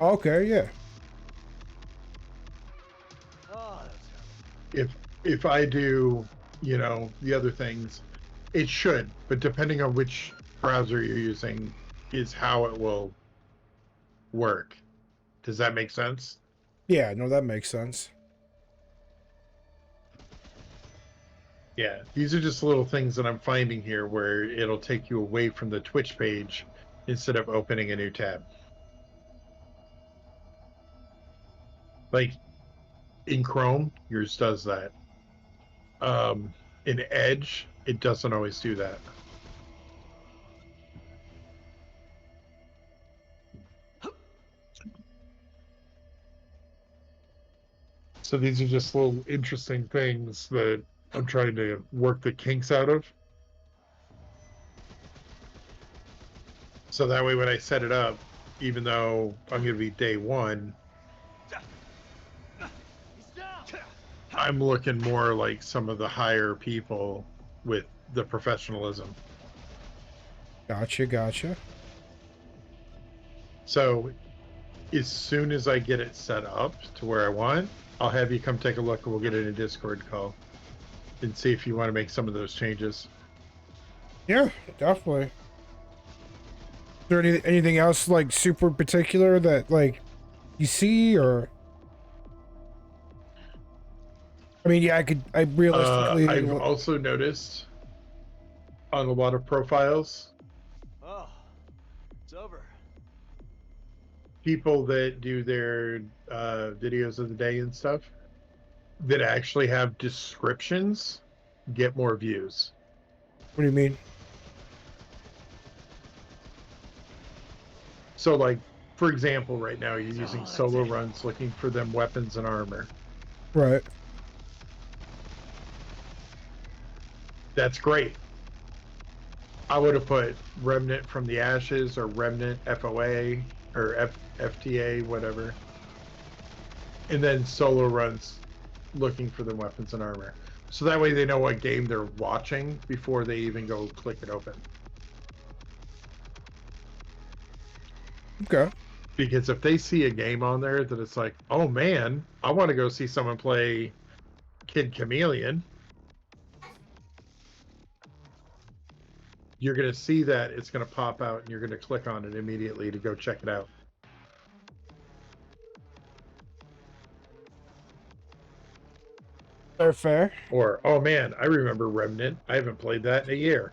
Okay, yeah. Oh, that was terrible. If I do, you know, the other things, it should, but depending on which browser you're using is how it will work. Does that make sense? Yeah, no, that makes sense. Yeah, these are just little things that I'm finding here where it'll take you away from the Twitch page instead of opening a new tab. Like in Chrome, yours does that. In Edge, it doesn't always do that. So these are just little interesting things that I'm trying to work the kinks out of. So that way when I set it up, even though I'm going to be day one, I'm looking more like some of the higher people with the professionalism. Gotcha, gotcha. So as soon as I get it set up to where I want, I'll have you come take a look and we'll get in a Discord call and see if you want to make some of those changes. Yeah, definitely. Is there anything else like super particular that like you see, or? I mean, yeah, I realistically. I've also noticed on a lot of profiles, Oh, it's over. people that do their videos of the day and stuff that actually have descriptions get more views. What do you mean? So, like, for example, right now you're using solo runs looking for them weapons and armor. Right. That's great. I would have put Remnant from the Ashes or Remnant FOA or FTA, whatever. And then solo runs looking for the weapons and armor. So that way they know what game they're watching before they even go click it open. Okay. Because if they see a game on there that it's like, oh man, I want to go see someone play Kid Chameleon, you're going to see that it's going to pop out and you're going to click on it immediately to go check it out. Fair, fair. Or, oh man, I remember Remnant. I haven't played that in a year.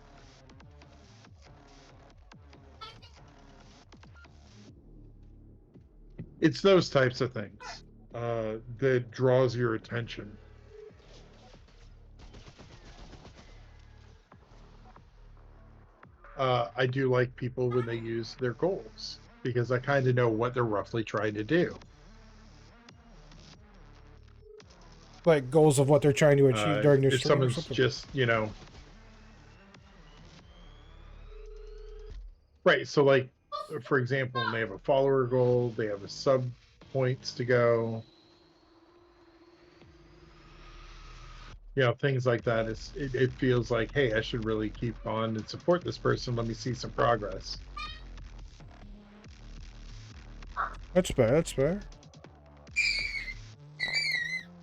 It's those types of things that draws your attention. I do like people when they use their goals because I kind of know what they're roughly trying to do. Like goals of what they're trying to achieve during their If stream or someone's something. just, you know, right. So, like, for example, when they have a follower goal, they have a sub points to go. You know, things like that. It feels like, hey, I should really keep on and support this person. Let me see some progress. That's fair. That's fair.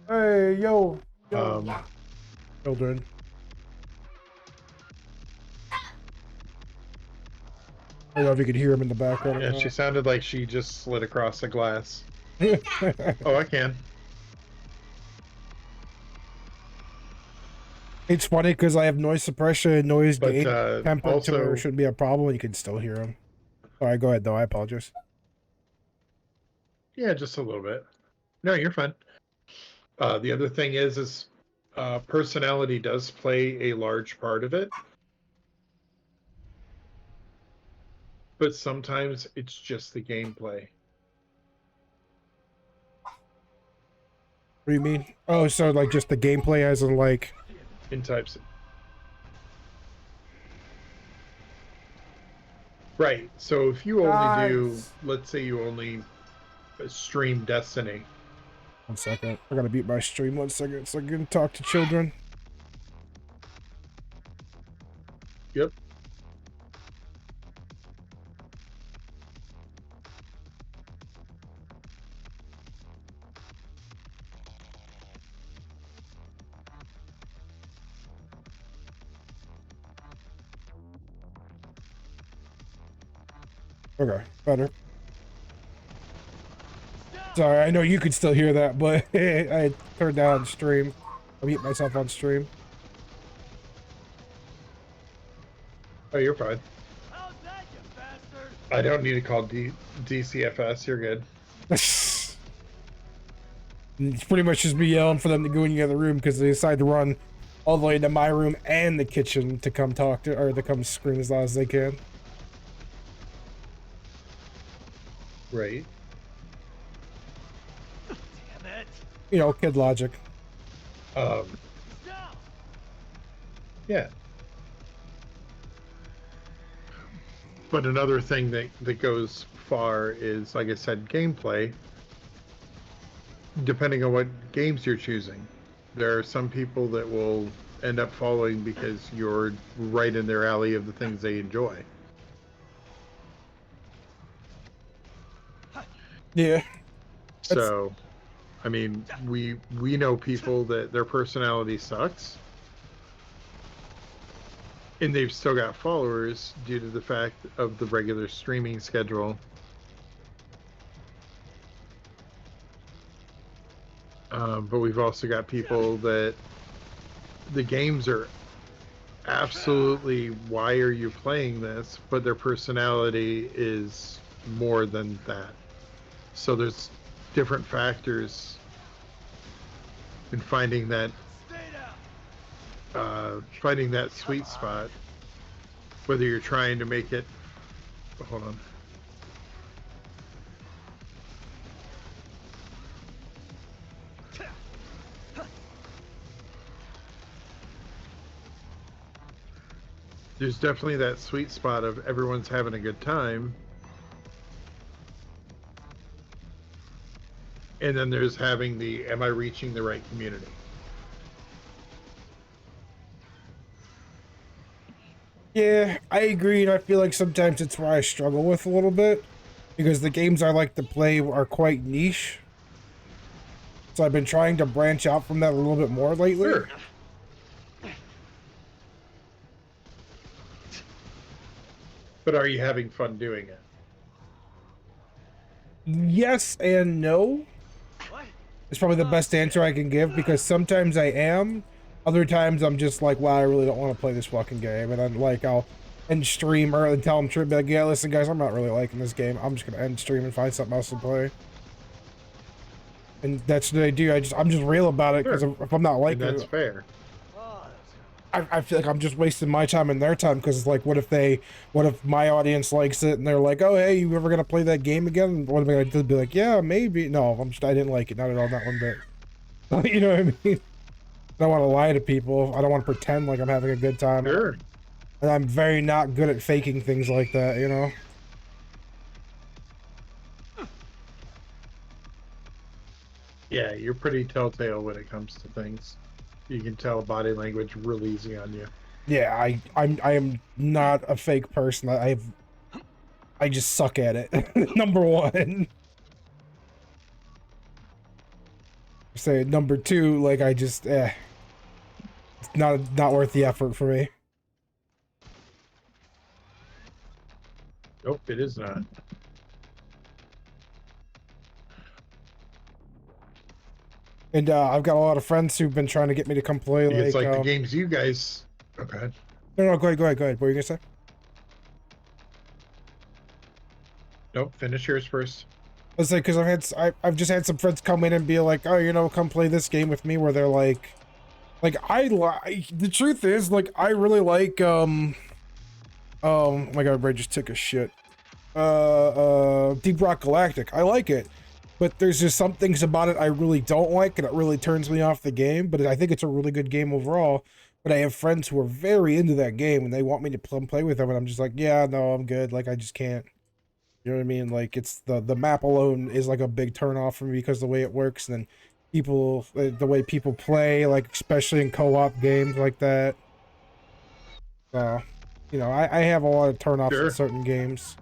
Hey, yo, children. I don't know if you could hear him in the background. Yeah, she sounded like she just slid across the glass. Oh, I can. It's funny because I have noise suppression and noise But, gate tempo to where also- it shouldn't be a problem. You can still hear him. All right, go ahead though. I apologize. Yeah, just a little bit. No, you're fine. The other thing is Personality does play a large part of it, but sometimes it's just the gameplay. What do you mean? Oh, so like just the gameplay as in like... In types. Right. So if you only do, let's say you only stream Destiny. 1 second. I gotta mute my stream 1 second so I can talk to children. Yep. Okay, better. Sorry, I know you could still hear that, but I turned down stream. I'll mute myself on stream. Oh, you're fine. How's that, you bastard? I don't need to call DCFS. You're good. It's pretty much just me yelling for them to go in the other room because they decide to run all the way to my room and the kitchen to come talk to, or to come scream as loud as they can. Right. Damn it. You know, kid logic. Stop. Yeah. But another thing that goes far is, like I said, gameplay. Depending on what games you're choosing, there are some people that will end up following because you're right in their alley of the things they enjoy. Yeah. So, I mean, we know people that their personality sucks, and they've still got followers due to the fact of the regular streaming schedule. But we've also got people that the games are absolutely, why are you playing this? But their personality is more than that. So there's different factors in finding that sweet spot, whether you're trying to make it, hold on. There's definitely that sweet spot of everyone's having a good time. And then there's having the, am I reaching the right community? Yeah, I agree, and I feel like sometimes it's where I struggle with a little bit, because the games I like to play are quite niche. So I've been trying to branch out from that a little bit more lately. Sure. But are you having fun doing it? Yes and no. What? It's probably the best answer I can give, because sometimes I am, other times I'm just like, wow, I really don't want to play this fucking game, and then like I'll end stream or and tell them to be like, yeah, listen guys, I'm not really liking this game. I'm just gonna end stream and find something else to play. And that's what I do. I'm just real about it, because if I'm not liking And that's it, fair. Oh, that's I feel like I'm just wasting my time and their time, because it's like, what if my audience likes it and they're like, oh hey, you ever gonna play that game again? What am I gonna do? Be like, yeah, maybe. No, I didn't like it, not at all, not one bit. You know what I mean? I don't want to lie to people. I don't want to pretend like I'm having a good time. Sure. And I'm very not good at faking things like that, you know? Yeah, you're pretty telltale when it comes to things. You can tell body language real easy on you. Yeah, I am not a fake person. I just suck at it. Number one. Say number two, like I just it's not worth the effort for me. Nope, it is not. And I've got a lot of friends who've been trying to get me to come play. It's like the games you guys. Okay. No, go ahead. What were you gonna say? Nope. Finish yours first. I was like, because I've just had some friends come in and be like, oh, you know, come play this game with me, where they're like, Like the truth is, like, I really like oh my god, Ray just took a shit. Deep Rock Galactic. I like it, but there's just some things about it I really don't like, and it really turns me off the game. But I think it's a really good game overall. But I have friends who are very into that game, and they want me to play with them, and I'm just like, yeah, no, I'm good. Like, I just can't. You know what I mean? Like, it's the map alone is like a big turn off for me because the way it works, and then people, the way people play, like especially in co-op games like that. So, you know, I have a lot of turn offs in Sure. certain games.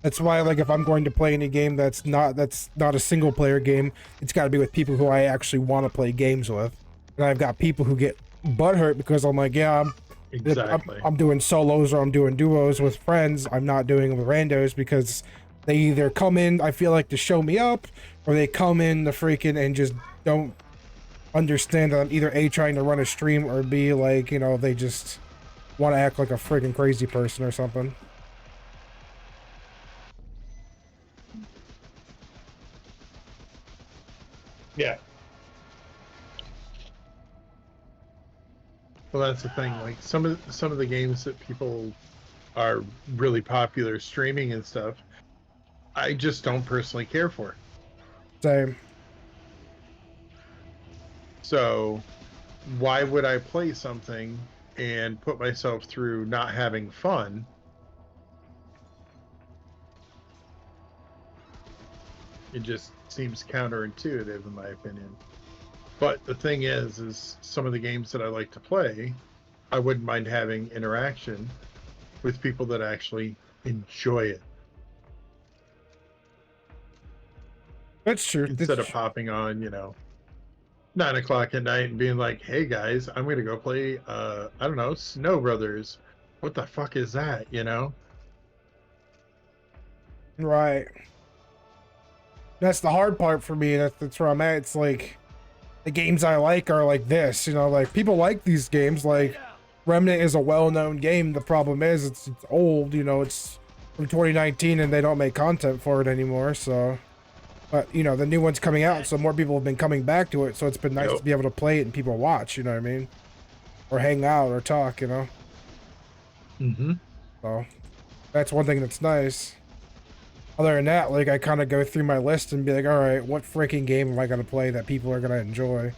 That's why, like, if I'm going to play any game that's not a single player game, it's got to be with people who I actually want to play games with. And I've got people who get butthurt because I'm like, yeah, Exactly. I'm doing solos or I'm doing duos with friends. I'm not doing it with randos because they either come in, I feel like, to show me up, or they come in to freaking and just don't understand that I'm either A, trying to run a stream, or B, like, you know, they just want to act like a freaking crazy person or something. Yeah. Well, that's the thing. Like some of the games that people are really popular streaming and stuff, I just don't personally care for. Same. So, why would I play something and put myself through not having fun? It just seems counterintuitive, in my opinion. But the thing is some of the games that I like to play, I wouldn't mind having interaction with people that actually enjoy it. That's true. Instead of popping on, 9 o'clock at night and being like, hey guys, I'm gonna go play I don't know, Snow Brothers. What the fuck is that, Right. That's the hard part for me. That's where I'm at. It's like the games I like are like this, you know, like people like these games. Like Remnant is a well-known game. The problem is it's old, you know, it's from 2019 and they don't make content for it anymore. So, but you know, the new one's coming out, so more people have been coming back to it. So it's been nice to be able to play it and people watch, you know what I mean? Or hang out or talk, you know? Mm-hmm. So that's one thing that's nice. Other than that, like, I kind of go through my list and be like, all right, what freaking game am I going to play that people are going to enjoy?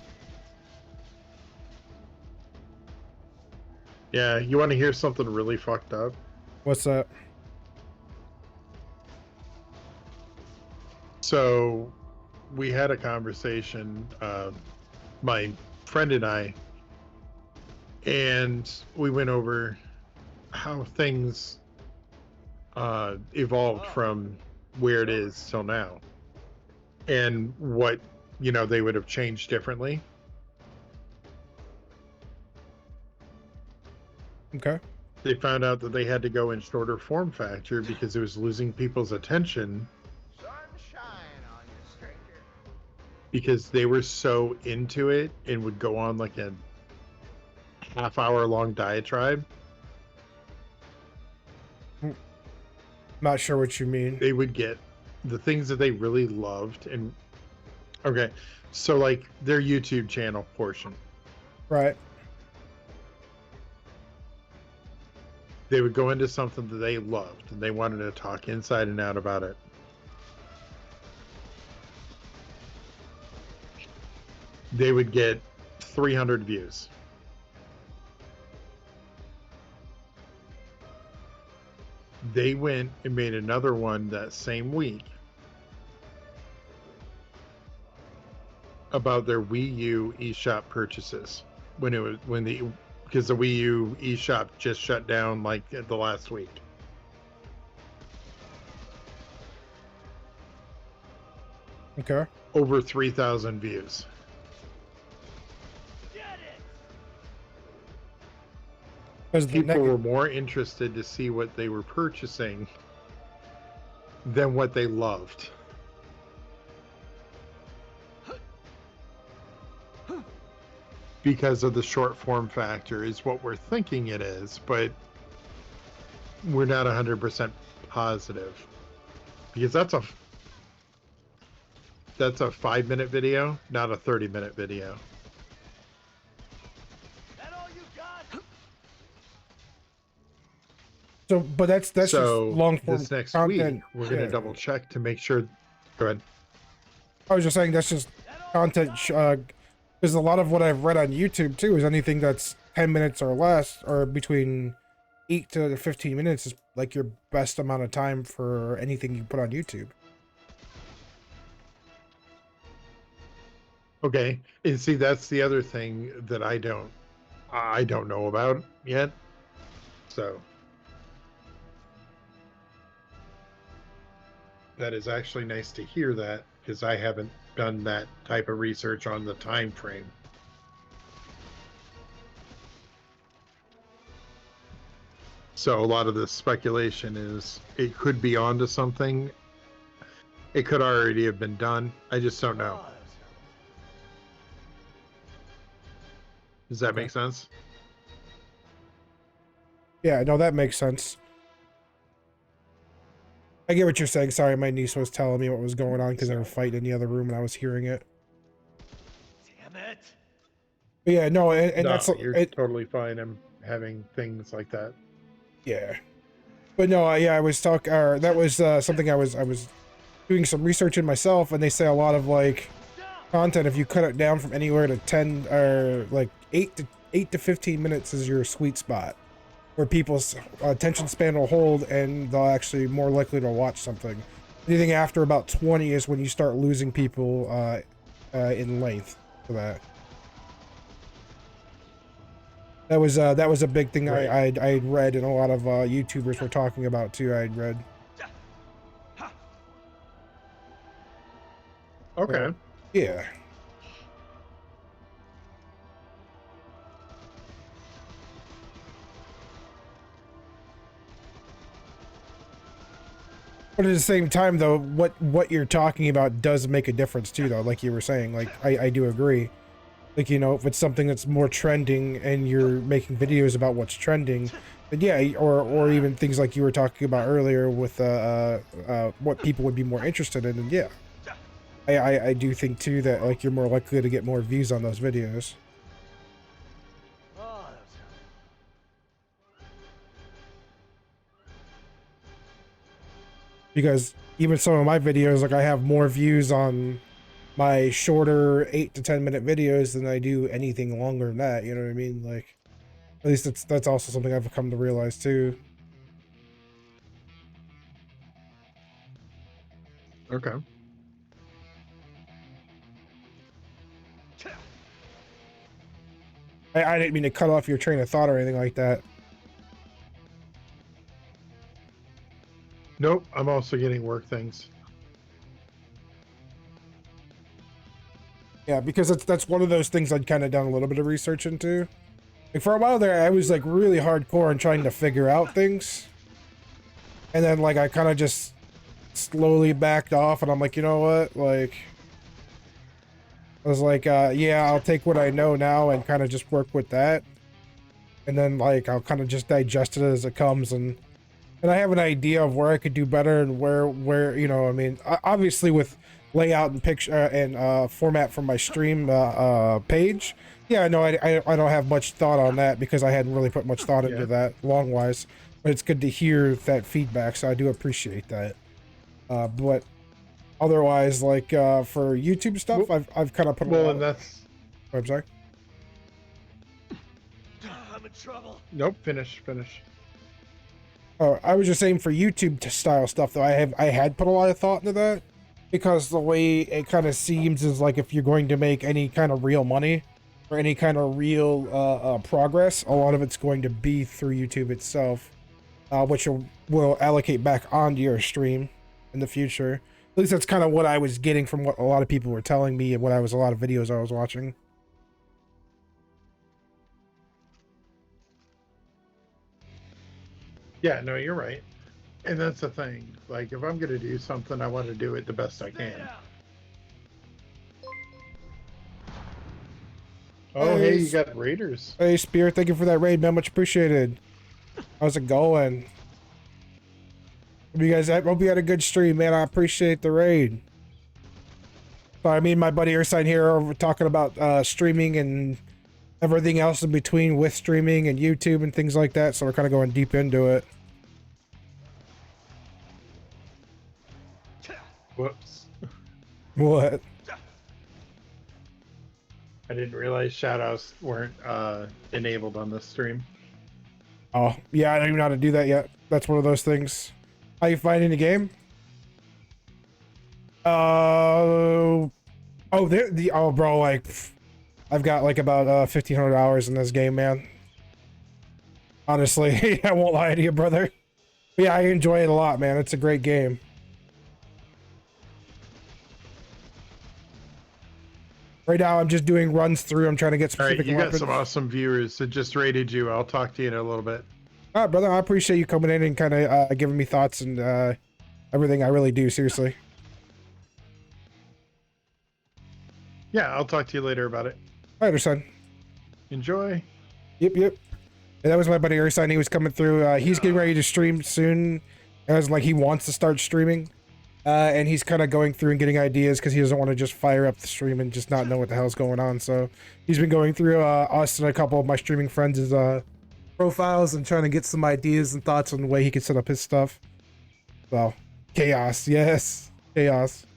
Yeah, you want to hear something really fucked up? What's that? So, we had a conversation, my friend and we went over how things evolved from where it is till now, and what they would have changed differently. Okay. They found out that they had to go in shorter form factor because it was losing people's attention because they were so into it and would go on like a half-hour long diatribe. Not sure what you mean. They would get the things that they really loved. And okay, so like their YouTube channel portion, Right. they would go into something that they loved and they wanted to talk inside and out about it. They would get 300 views. They went and made another one that same week about their Wii U eShop purchases because the Wii U eShop just shut down like the last week. Okay. Over 3,000 views. Because people were more interested to see what they were purchasing than what they loved. Because of the short form factor is what we're thinking it is, but we're not 100% positive. Because that's a 5-minute video, not a 30-minute video. So, but that's just So long form this next content. week, we're going to Yeah. double check to make sure. Go ahead. I was just saying that's just content, because a lot of what I've read on YouTube too is anything that's 10 minutes or less, or between 8 to 15 minutes is like your best amount of time for anything you put on YouTube. Okay, and see, that's the other thing that I don't know about yet. So that is actually nice to hear that, because I haven't done that type of research on the time frame. So a lot of the speculation is it could be onto something. It could already have been done. I just don't know. Oh, that was Does that Okay. make sense? Yeah, no, that makes sense. I get what you're saying. Sorry, my niece was telling me what was going on because they were fighting in the other room and I was hearing it. damn it. But yeah, no, and No, that's you're it. totally fine. I'm having things like that. Yeah, but no, yeah, I was talking. That was something I was doing some research in myself, and they say a lot of like content, if you cut it down from anywhere to 10 or like 8 to 15 minutes is your sweet spot, where people's attention span will hold and they'll actually more likely to watch something. Anything after about 20 is when you start losing people in length for that. That was a big thing. Right. I'd read, and a lot of YouTubers were talking about too. I'd read. Okay. Yeah. But at the same time, though, what you're talking about does make a difference too, though. Like you were saying, like I do agree. Like, you know, if it's something that's more trending and you're making videos about what's trending, then yeah, or even things like you were talking about earlier with what people would be more interested in, and yeah, I do think too that like you're more likely to get more views on those videos. Oh, that was Because even some of my videos, like I have more views on my shorter 8 to 10 minute videos than I do anything longer than that. You know what I mean? Like, at least that's also something I've come to realize too. Okay. I didn't mean to cut off your train of thought or anything like that. Nope. I'm also getting work things. Yeah, because that's one of those things I'd kind of done a little bit of research into. Like for a while there, I was like really hardcore in trying to figure out things. And then like I kind of just slowly backed off, and I'm like, you know what? Like, I was like, yeah, I'll take what I know now and kind of just work with that. And then like I'll kind of just digest it as it comes, and I have an idea of where I could do better and where you know, I mean, obviously with layout and picture and format from my stream page. Yeah, no, I don't have much thought on that because I hadn't really put much thought into that long wise. But it's good to hear that feedback, so I do appreciate that. But otherwise, like for YouTube stuff, I've kind of put a lot. And that's. I'm sorry. I'm in trouble. Nope. Finish. Oh, I was just saying for YouTube style stuff though, I had put a lot of thought into that, because the way it kind of seems is like if you're going to make any kind of real money or any kind of real progress, a lot of it's going to be through YouTube itself, which will allocate back onto your stream in the future. At least that's kind of what I was getting from what a lot of people were telling me and a lot of videos I was watching. Yeah. No, you're right. And that's the thing. Like, if I'm going to do something, I want to do it the best I can. Oh, hey, you got Raiders. Hey, Spear, thank you for that raid, man. Much appreciated. How's it going? Hope you had a good stream, man. I appreciate the raid. So I mean, my buddy Ersign here are talking about streaming and everything else in between with streaming and YouTube and things like that. So we're kind of going deep into it. Whoops. What? I didn't realize shoutouts weren't enabled on this stream. Oh, yeah, I don't even know how to do that yet. That's one of those things. How you finding the game? Oh, oh, bro, like, I've got like about 1,500 hours in this game, man. Honestly, I won't lie to you, brother. But yeah, I enjoy it a lot, man. It's a great game. Right now, I'm just doing runs through. I'm trying to get All right, specific you weapons. got some awesome viewers that just rated you. I'll talk to you in a little bit. All right, brother. I appreciate you coming in and kind of giving me thoughts and everything. I really do, seriously. Yeah, I'll talk to you later about it. All right, son. Enjoy. Yep. And that was my buddy Ersan. He was coming through. He's getting ready to stream soon. It was like he wants to start streaming. And he's kind of going through and getting ideas because he doesn't want to just fire up the stream and just not know what the hell's going on. So he's been going through us and a couple of my streaming friends' profiles and trying to get some ideas and thoughts on the way he can set up his stuff. So, chaos. Yes. Chaos.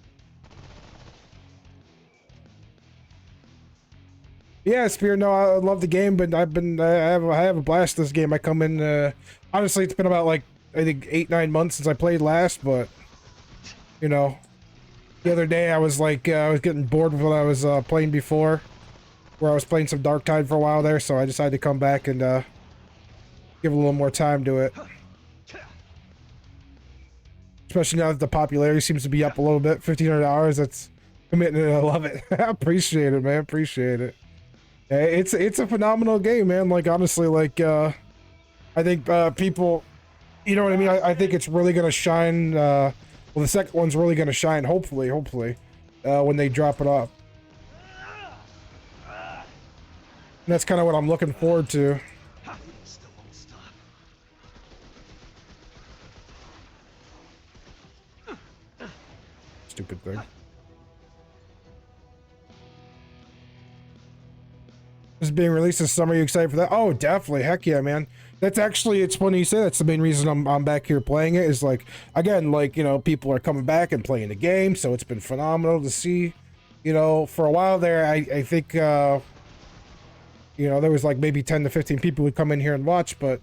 Yeah, Spear, no, I love the game, but I have a blast this game. I come in, honestly, it's been about like, I think 8-9 months since I played last, but, you know, the other day I was like, I was getting bored with what I was playing before, where I was playing some Dark Tide for a while there, so I decided to come back and give a little more time to it. Especially now that the popularity seems to be up a little bit, 1,500 hours, that's commitment, and I love it. I appreciate it, man, appreciate it. It's a phenomenal game, man. Like, honestly, like, I think people, you know what I mean? I think it's really going to shine, well, the second one's really going to shine, hopefully, when they drop it off. And that's kind of what I'm looking forward to. Still won't stop. Stupid thing. This is being released this summer. Are you excited for that? Oh, definitely. Heck yeah, man. That's actually, it's funny you say that's the main reason I'm back here playing it is like, again, like, you know, people are coming back and playing the game. So it's been phenomenal to see, you know, for a while there, I think, you know, there was like maybe 10 to 15 people who come in here and watch, but,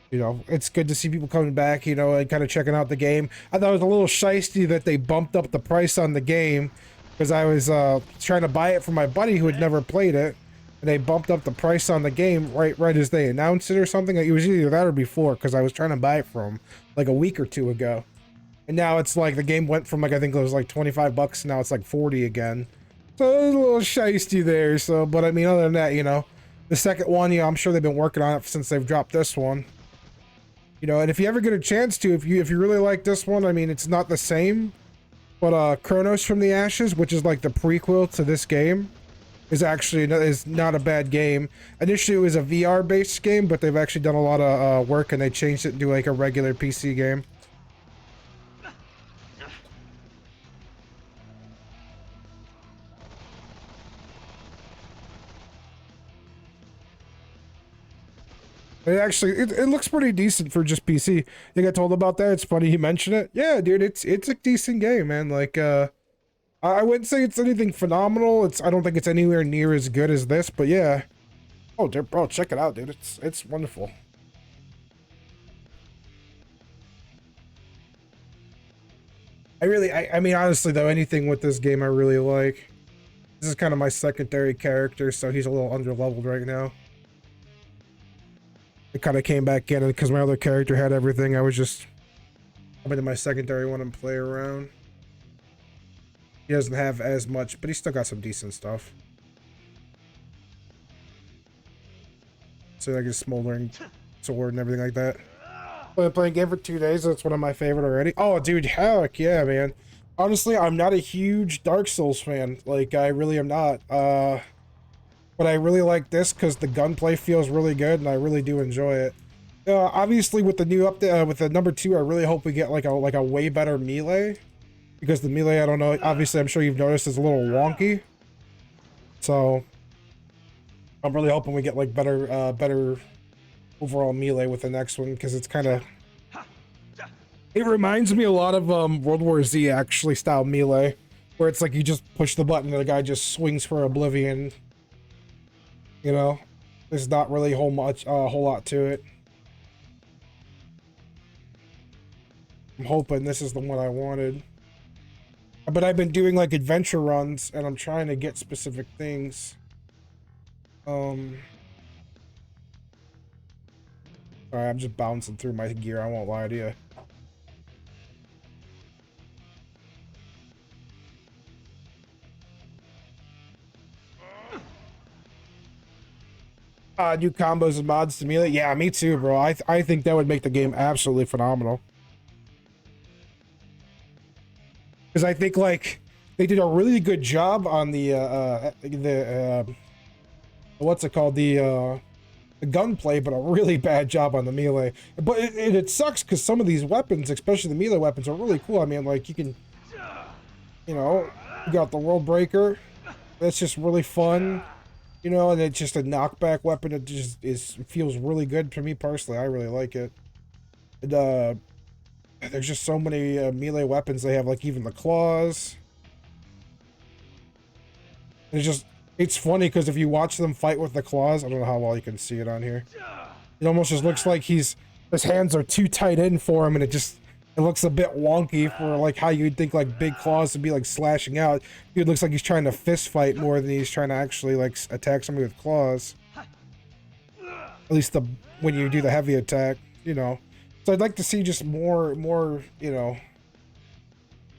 you know, it's good to see people coming back, you know, and kind of checking out the game. I thought it was a little shiesty that they bumped up the price on the game because I was trying to buy it for my buddy who had never played it. And they bumped up the price on the game right as they announced it or something. It was either that or before, because I was trying to buy it from like a week or two ago. And now it's like the game went from like, I think it was like 25 bucks, now it's like 40 again. So it was a little shiesty there. So, but I mean, other than that, you know, the second one, you know, I'm sure they've been working on it since they've dropped this one. You know, and if you ever get a chance to, if you really like this one, I mean, it's not the same, but Chronos from the Ashes, which is like the prequel to this game, is not a bad game. Initially it was a VR based game, but they've actually done a lot of work and they changed it into like a regular PC game. It looks pretty decent for just PC. I think I told about that. It's funny you mentioned it. Yeah, dude, it's a decent game, man. Like, I wouldn't say it's anything phenomenal. I don't think it's anywhere near as good as this, but yeah. Oh, dude, bro, check it out, dude. It's wonderful. I mean, honestly, though, anything with this game I really like. This is kind of my secondary character, so he's a little underleveled right now. I kind of came back in because my other character had everything. I was just coming to my secondary one and play around. He doesn't have as much, but he's still got some decent stuff. So like a smoldering sword and everything like that. I've been playing game for 2 days. That's one of my favorite already. Oh, dude, heck yeah, man. Honestly, I'm not a huge Dark Souls fan. Like, I really am not. But I really like this because the gunplay feels really good, and I really do enjoy it. Obviously, with the new update, with the number 2, I really hope we get like a way better melee. Because the melee, I don't know, obviously I'm sure you've noticed, is a little wonky. So I'm really hoping we get like better overall melee with the next one, because it's kind of It reminds me a lot of World War Z actually style melee, where it's like you just push the button and the guy just swings for oblivion. You know, there's not really a whole lot to it. I'm hoping this is the one I wanted. But I've been doing like adventure runs and I'm trying to get specific things. Sorry, I'm just bouncing through my gear, I won't lie to you. New combos and mods to melee. Yeah, me too, bro. I think that would make the game absolutely phenomenal. Because I think like they did a really good job on the what's it called, the gunplay, but a really bad job on the melee. But it sucks because some of these weapons, especially the melee weapons, are really cool. I mean, like you can, you know, you got the World Breaker. That's just really fun. You know, and it's just a knockback weapon. It just feels really good to me personally. I really like it. And there's just so many melee weapons they have, like even the claws. It's funny because if you watch them fight with the claws, I don't know how well you can see it on here. It almost just looks like his hands are too tight in for him, and it looks a bit wonky for like how you'd think like big claws would be like slashing out. It looks like he's trying to fist fight more than he's trying to actually like attack somebody with claws. At least when you do the heavy attack, you know. So I'd like to see just more, you know.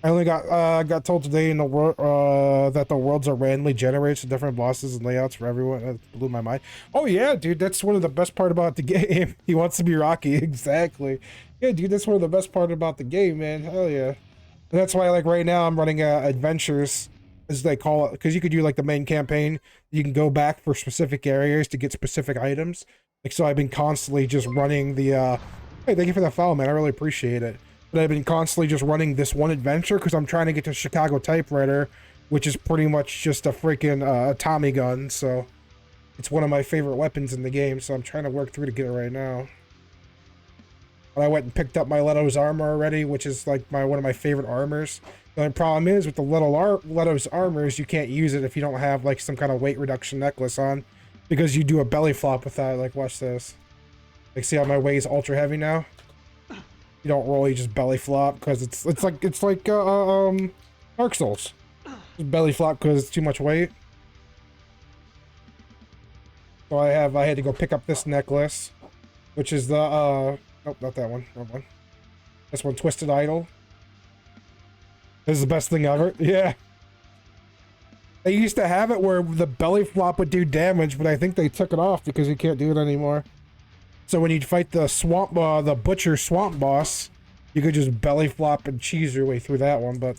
I only got told today in the world that the worlds are randomly generated, so different bosses and layouts for everyone. That blew my mind. Oh yeah, dude, that's one of the best part about the game. He wants to be Rocky, exactly. Yeah, dude, that's one of the best part about the game, man. Hell yeah. And that's why, like, right now I'm running adventures, as they call it, because you could do like the main campaign. You can go back for specific areas to get specific items. Like, so I've been constantly just running the. Hey, thank you for that follow, man. I really appreciate it. But I've been constantly just running this one adventure because I'm trying to get to Chicago Typewriter, which is pretty much just a freaking Tommy gun. So it's one of my favorite weapons in the game. So I'm trying to work through to get it right now. But I went and picked up my Leto's armor already, which is like one of my favorite armors. The only problem is with the Leto's armor is you can't use it if you don't have like some kind of weight reduction necklace on, because you do a belly flop with that. Like, watch this. Like, see how my weight is ultra heavy now? You don't roll, you just belly flop because it's like Dark Souls. Just belly flop because it's too much weight. So I had to go pick up this necklace, which is the nope, not that one. Wrong one. This one, Twisted Idol. This is the best thing ever. Yeah. They used to have it where the belly flop would do damage, but I think they took it off because you can't do it anymore. So when you fight the butcher swamp boss, you could just belly flop and cheese your way through that one. But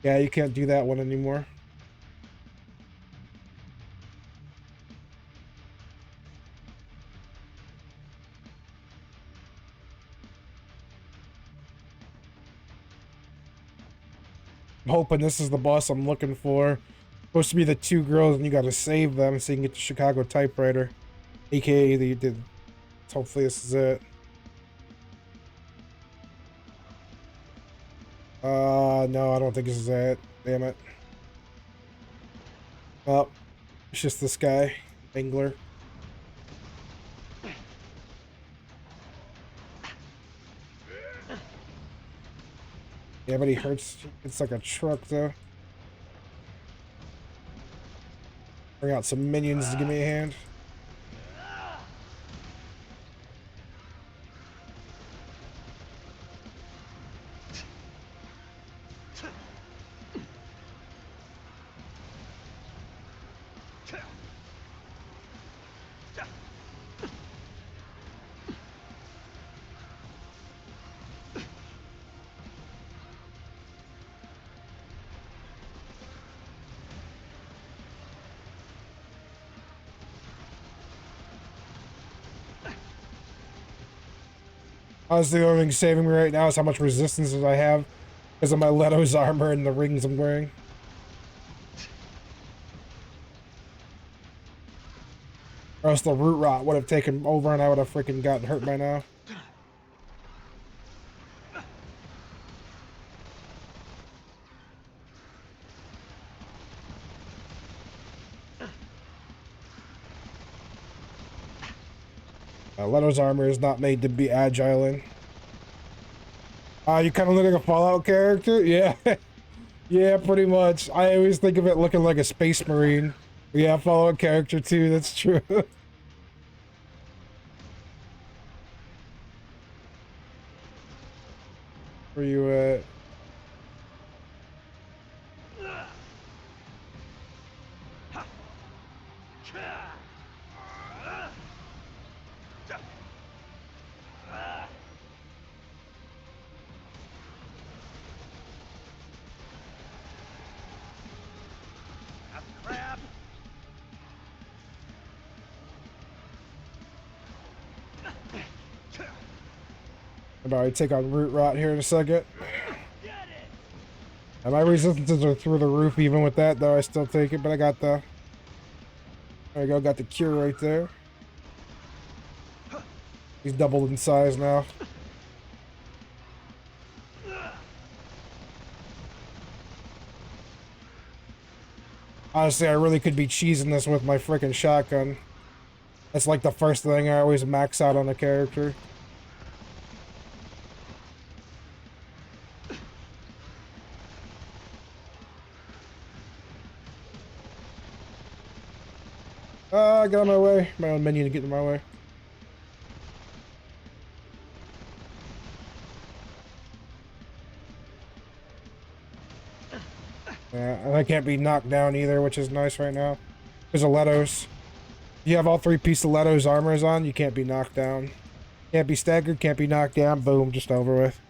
yeah, you can't do that one anymore. I'm hoping this is the boss I'm looking for. Supposed to be the two girls, and you got to save them so you can get the Chicago Typewriter, aka the. Hopefully this is it. No, I don't think this is it. Damn it. Oh, it's just this guy, Angler. Yeah, but he hurts. It's like a truck, though. Bring out some minions to give me a hand. Honestly, the only thing saving me right now is how much resistance I have because of my Leto's armor and the rings I'm wearing. Or else the root rot would have taken over and I would have freaking gotten hurt by now. Leto's armor is not made to be agile in. You kind of look like a Fallout character? Yeah. Yeah, pretty much. I always think of it looking like a space marine. Yeah, Fallout character too, that's true. Where you at? Crap! I'm about to take on root rot here in a second. And my resistances are through the roof even with that, though I still take it, but I got the... There we go, got the cure right there. He's doubled in size now. Honestly, I really could be cheesing this with my freaking shotgun. That's like the first thing I always max out on a character. Get out of my way. My own minion to get in my way. Yeah, and I can't be knocked down either, which is nice right now. There's a Letos. You have all 3 pieces of Letos armors on, you can't be knocked down. Can't be staggered, can't be knocked down, boom, just over with.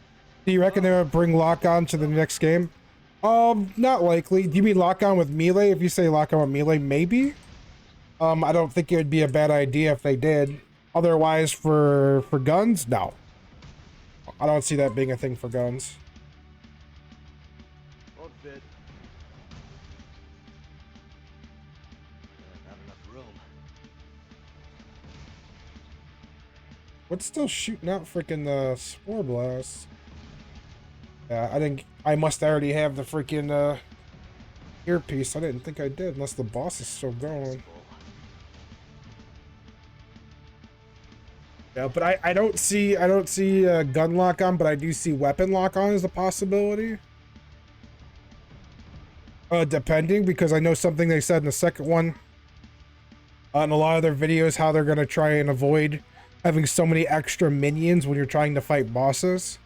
Do you reckon they'll bring lock-on to the next game? Not likely. Do you mean lock-on with melee? If you say lock-on with melee, maybe? I don't think it would be a bad idea if they did. Otherwise, for guns, no. I don't see that being a thing for guns. Won't fit. Not enough room. What's still shooting out freaking spore blasts? Yeah, I must already have the freaking earpiece. I didn't think I did, unless the boss is still going. Yeah, but I don't see gun lock on, but I do see weapon lock on as a possibility. Depending, because I know something they said in the second one, in a lot of their videos, how they're gonna try and avoid having so many extra minions when you're trying to fight bosses.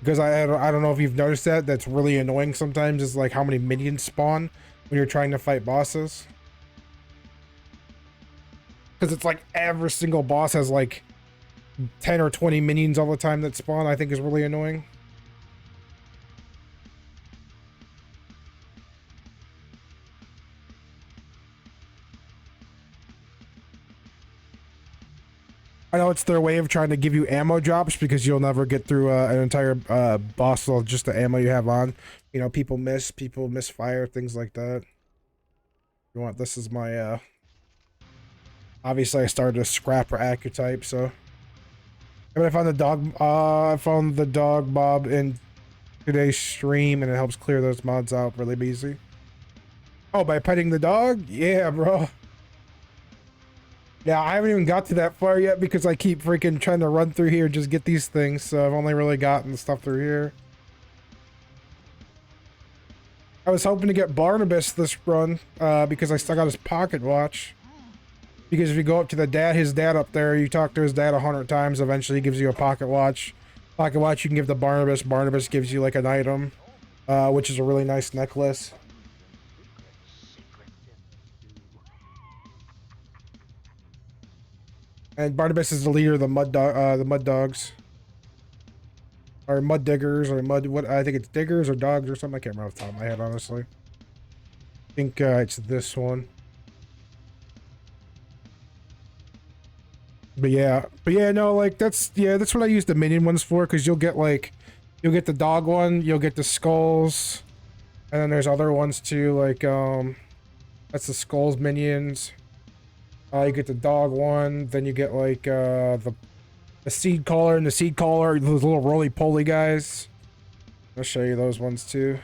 Because I don't know if you've noticed that. That's really annoying sometimes, is like how many minions spawn when you're trying to fight bosses. Because it's like every single boss has like 10 or 20 minions all the time that spawn, I think is really annoying. I know it's their way of trying to give you ammo drops because you'll never get through an entire boss with just the ammo you have on. You know, people misfire, things like that. You want, this is my, obviously I started a scrapper archetype, so. But I found the dog mob in today's stream, and it helps clear those mods out really easy. Oh, by petting the dog? Yeah, bro. Yeah, I haven't even got to that far yet because I keep freaking trying to run through here and just get these things, so I've only really gotten stuff through here. I was hoping to get Barnabas this run, because I still got his pocket watch. Because if you go up to his dad up there, you talk to his dad 100 times, eventually he gives you a pocket watch. Pocket watch you can give to Barnabas. Barnabas gives you like an item, which is a really nice necklace. And Barnabas is the leader of the mud dogs. Or mud diggers, or what, I think it's diggers or dogs or something. I can't remember off the top of my head, honestly. I think it's this one. But yeah, no, like that's what I use the minion ones for, because you'll get the dog one, you'll get the skulls, and then there's other ones too, like that's the skulls minions. You get the dog one, then you get like the seed caller, and the seed caller, those little roly-poly guys. I'll show you those ones too.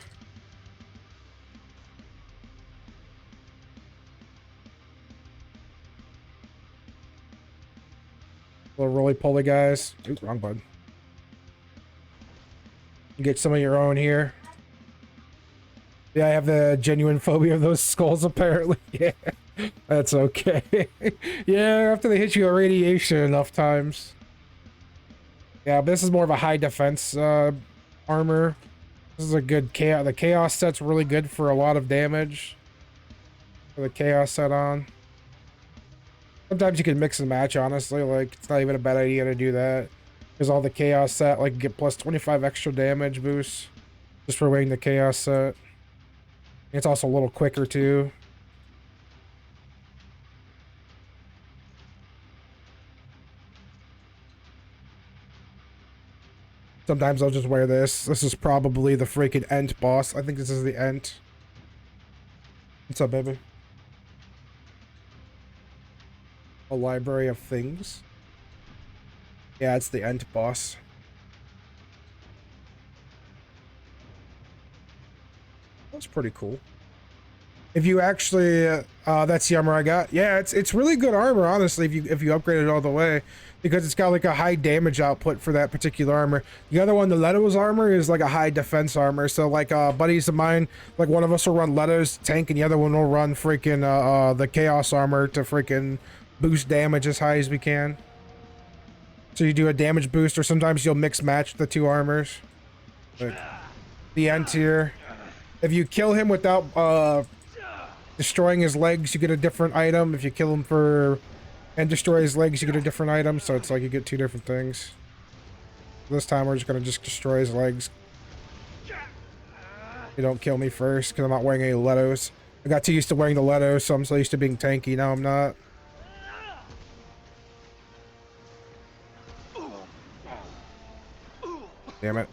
Little roly-poly guys. Ooh, wrong button. You get some of your own here. Yeah, I have the genuine phobia of those skulls, apparently. Yeah, that's okay. Yeah, after they hit you with radiation enough times. Yeah, but this is more of a high defense armor. This is a good chaos. The chaos set's really good for a lot of damage. For the chaos set on. Sometimes you can mix and match, honestly. Like, it's not even a bad idea to do that. Because all the chaos set, like, get plus 25 extra damage boosts. Just for wearing the chaos set. It's also a little quicker, too. Sometimes I'll just wear this. This is probably the freaking Ent boss. I think this is the Ent. What's up, baby? A library of things. Yeah, it's the Ent boss. That's pretty cool. If you actually, that's the armor I got. Yeah, it's really good armor, honestly, if you upgrade it all the way, because it's got like a high damage output for that particular armor. The other one, the Leto's armor, is like a high defense armor. So like buddies of mine, like one of us will run Leto's tank, and the other one will run freaking the Chaos armor to freaking boost damage as high as we can. So you do a damage boost, or sometimes you'll mix match the two armors. Like the Ent here. If you kill him without destroying his legs, you get a different item. If you kill him and destroy his legs, you get a different item. So it's like you get two different things. This time we're just gonna destroy his legs. You don't kill me first, because I'm not wearing any Letos. I got too used to wearing the Letos, so I'm so used to being tanky. Now I'm not. Damn it.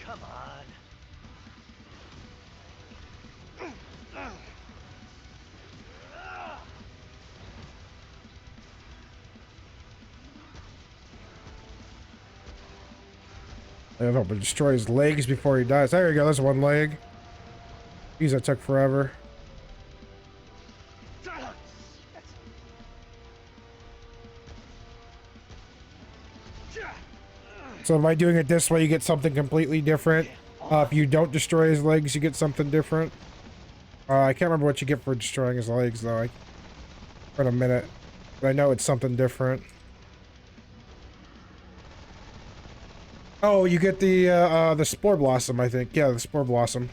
Come on. I don't know, but destroy his legs before he dies. There you go, there's one leg. Jeez, that took forever. So by doing it this way, you get something completely different. If you don't destroy his legs, you get something different. I can't remember what you get for destroying his legs, though. For a minute. But I know it's something different. Oh, you get the Spore Blossom, I think. Yeah, the Spore Blossom.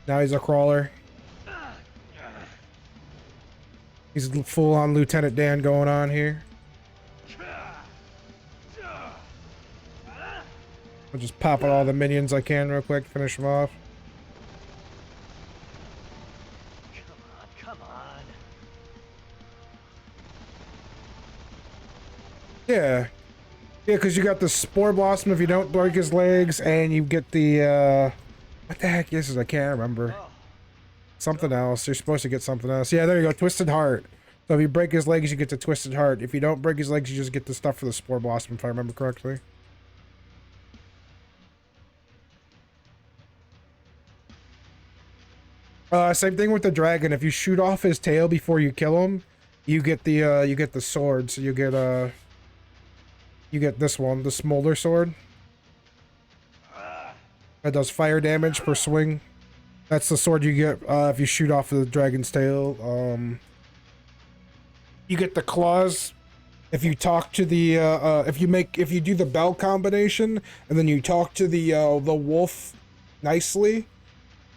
Now he's a crawler. He's full-on Lieutenant Dan going on here. I'll just pop at all the minions I can real quick, finish them off. Come on. Yeah. Yeah, because you got the Spore Blossom if you don't break his legs, and you get the, what the heck is this? I can't remember. Something else. You're supposed to get something else. Yeah, there you go. Twisted Heart. So if you break his legs, you get the Twisted Heart. If you don't break his legs, you just get the stuff for the Spore Blossom, if I remember correctly. Same thing with the dragon. If you shoot off his tail before you kill him, you get the sword. So you get this one, the Smolder Sword. That does fire damage per swing. That's the sword you get if you shoot off the dragon's tail. You get the claws if you talk to the if you do the bell combination and then you talk to the wolf nicely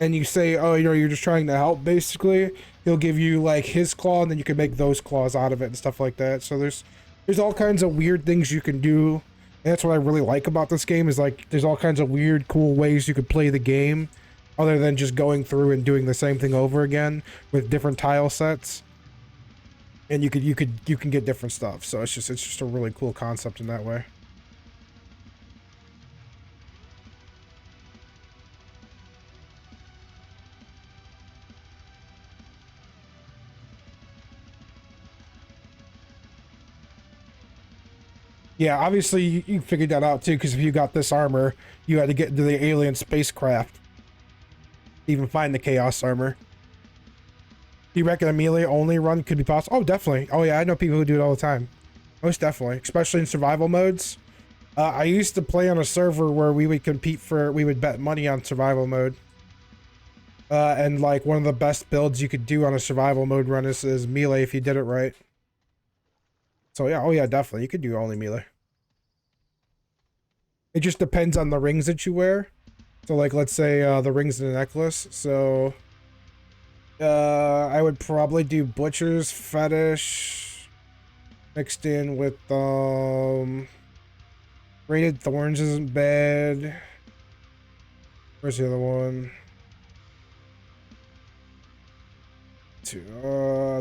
and you say, oh, you know, you're just trying to help, basically, he'll give you like his claw and then you can make those claws out of it and stuff like that. So there's all kinds of weird things you can do. And that's what I really like about this game, is like there's all kinds of weird, cool ways you could play the game other than just going through and doing the same thing over again with different tile sets. And you can get different stuff. So it's just a really cool concept in that way. Yeah, obviously you figured that out too, because if you got this armor, you had to get into the alien spacecraft to even find the Chaos armor. Do you reckon a melee only run could be possible? Oh, definitely. Oh yeah, I know people who do it all the time. Most definitely, especially in survival modes. I used to play on a server where we would bet money on survival mode. And like one of the best builds you could do on a survival mode run is melee if you did it right. So yeah, oh yeah, definitely. You could do only melee. It just depends on the rings that you wear. So like, let's say the rings in a necklace. So I would probably do Butcher's Fetish mixed in with Braided Thorns isn't bad. Where's the other one?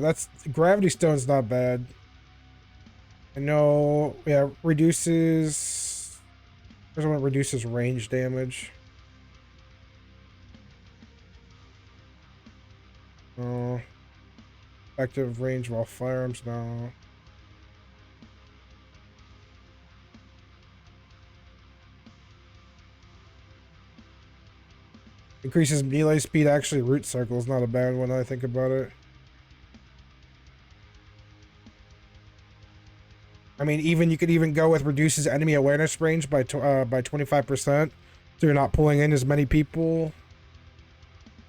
That's Gravity Stone's not bad. I know, yeah, reduces. There's one that reduces range damage. Oh, effective range while firearms now. Increases melee speed. Actually, root circle is not a bad one. I think about it. I mean, even you could even go with reduces enemy awareness range by 25%, so you're not pulling in as many people.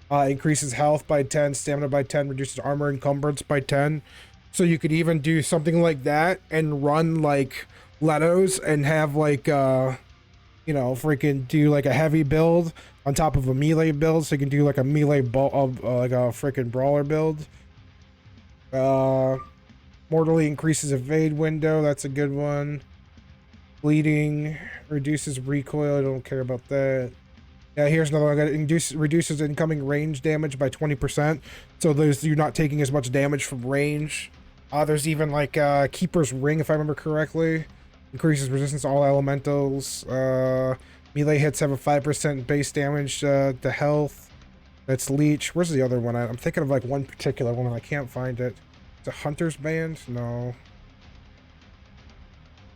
Increases health by 10, stamina by 10, reduces armor encumbrance by 10. So you could even do something like that and run like Letos and have like you know, freaking do like a heavy build on top of a melee build, so you can do like a melee like a freaking brawler build. Mortally increases evade window. That's a good one. Bleeding reduces recoil. I don't care about that. Yeah, here's another one. Reduces incoming range damage by 20%. So you're not taking as much damage from range. There's even like Keeper's Ring, if I remember correctly. Increases resistance to all elementals. Melee hits have a 5% base damage to health. That's Leech. Where's the other one? I'm thinking of like one particular one and I can't find it. It's a Hunter's Band? No.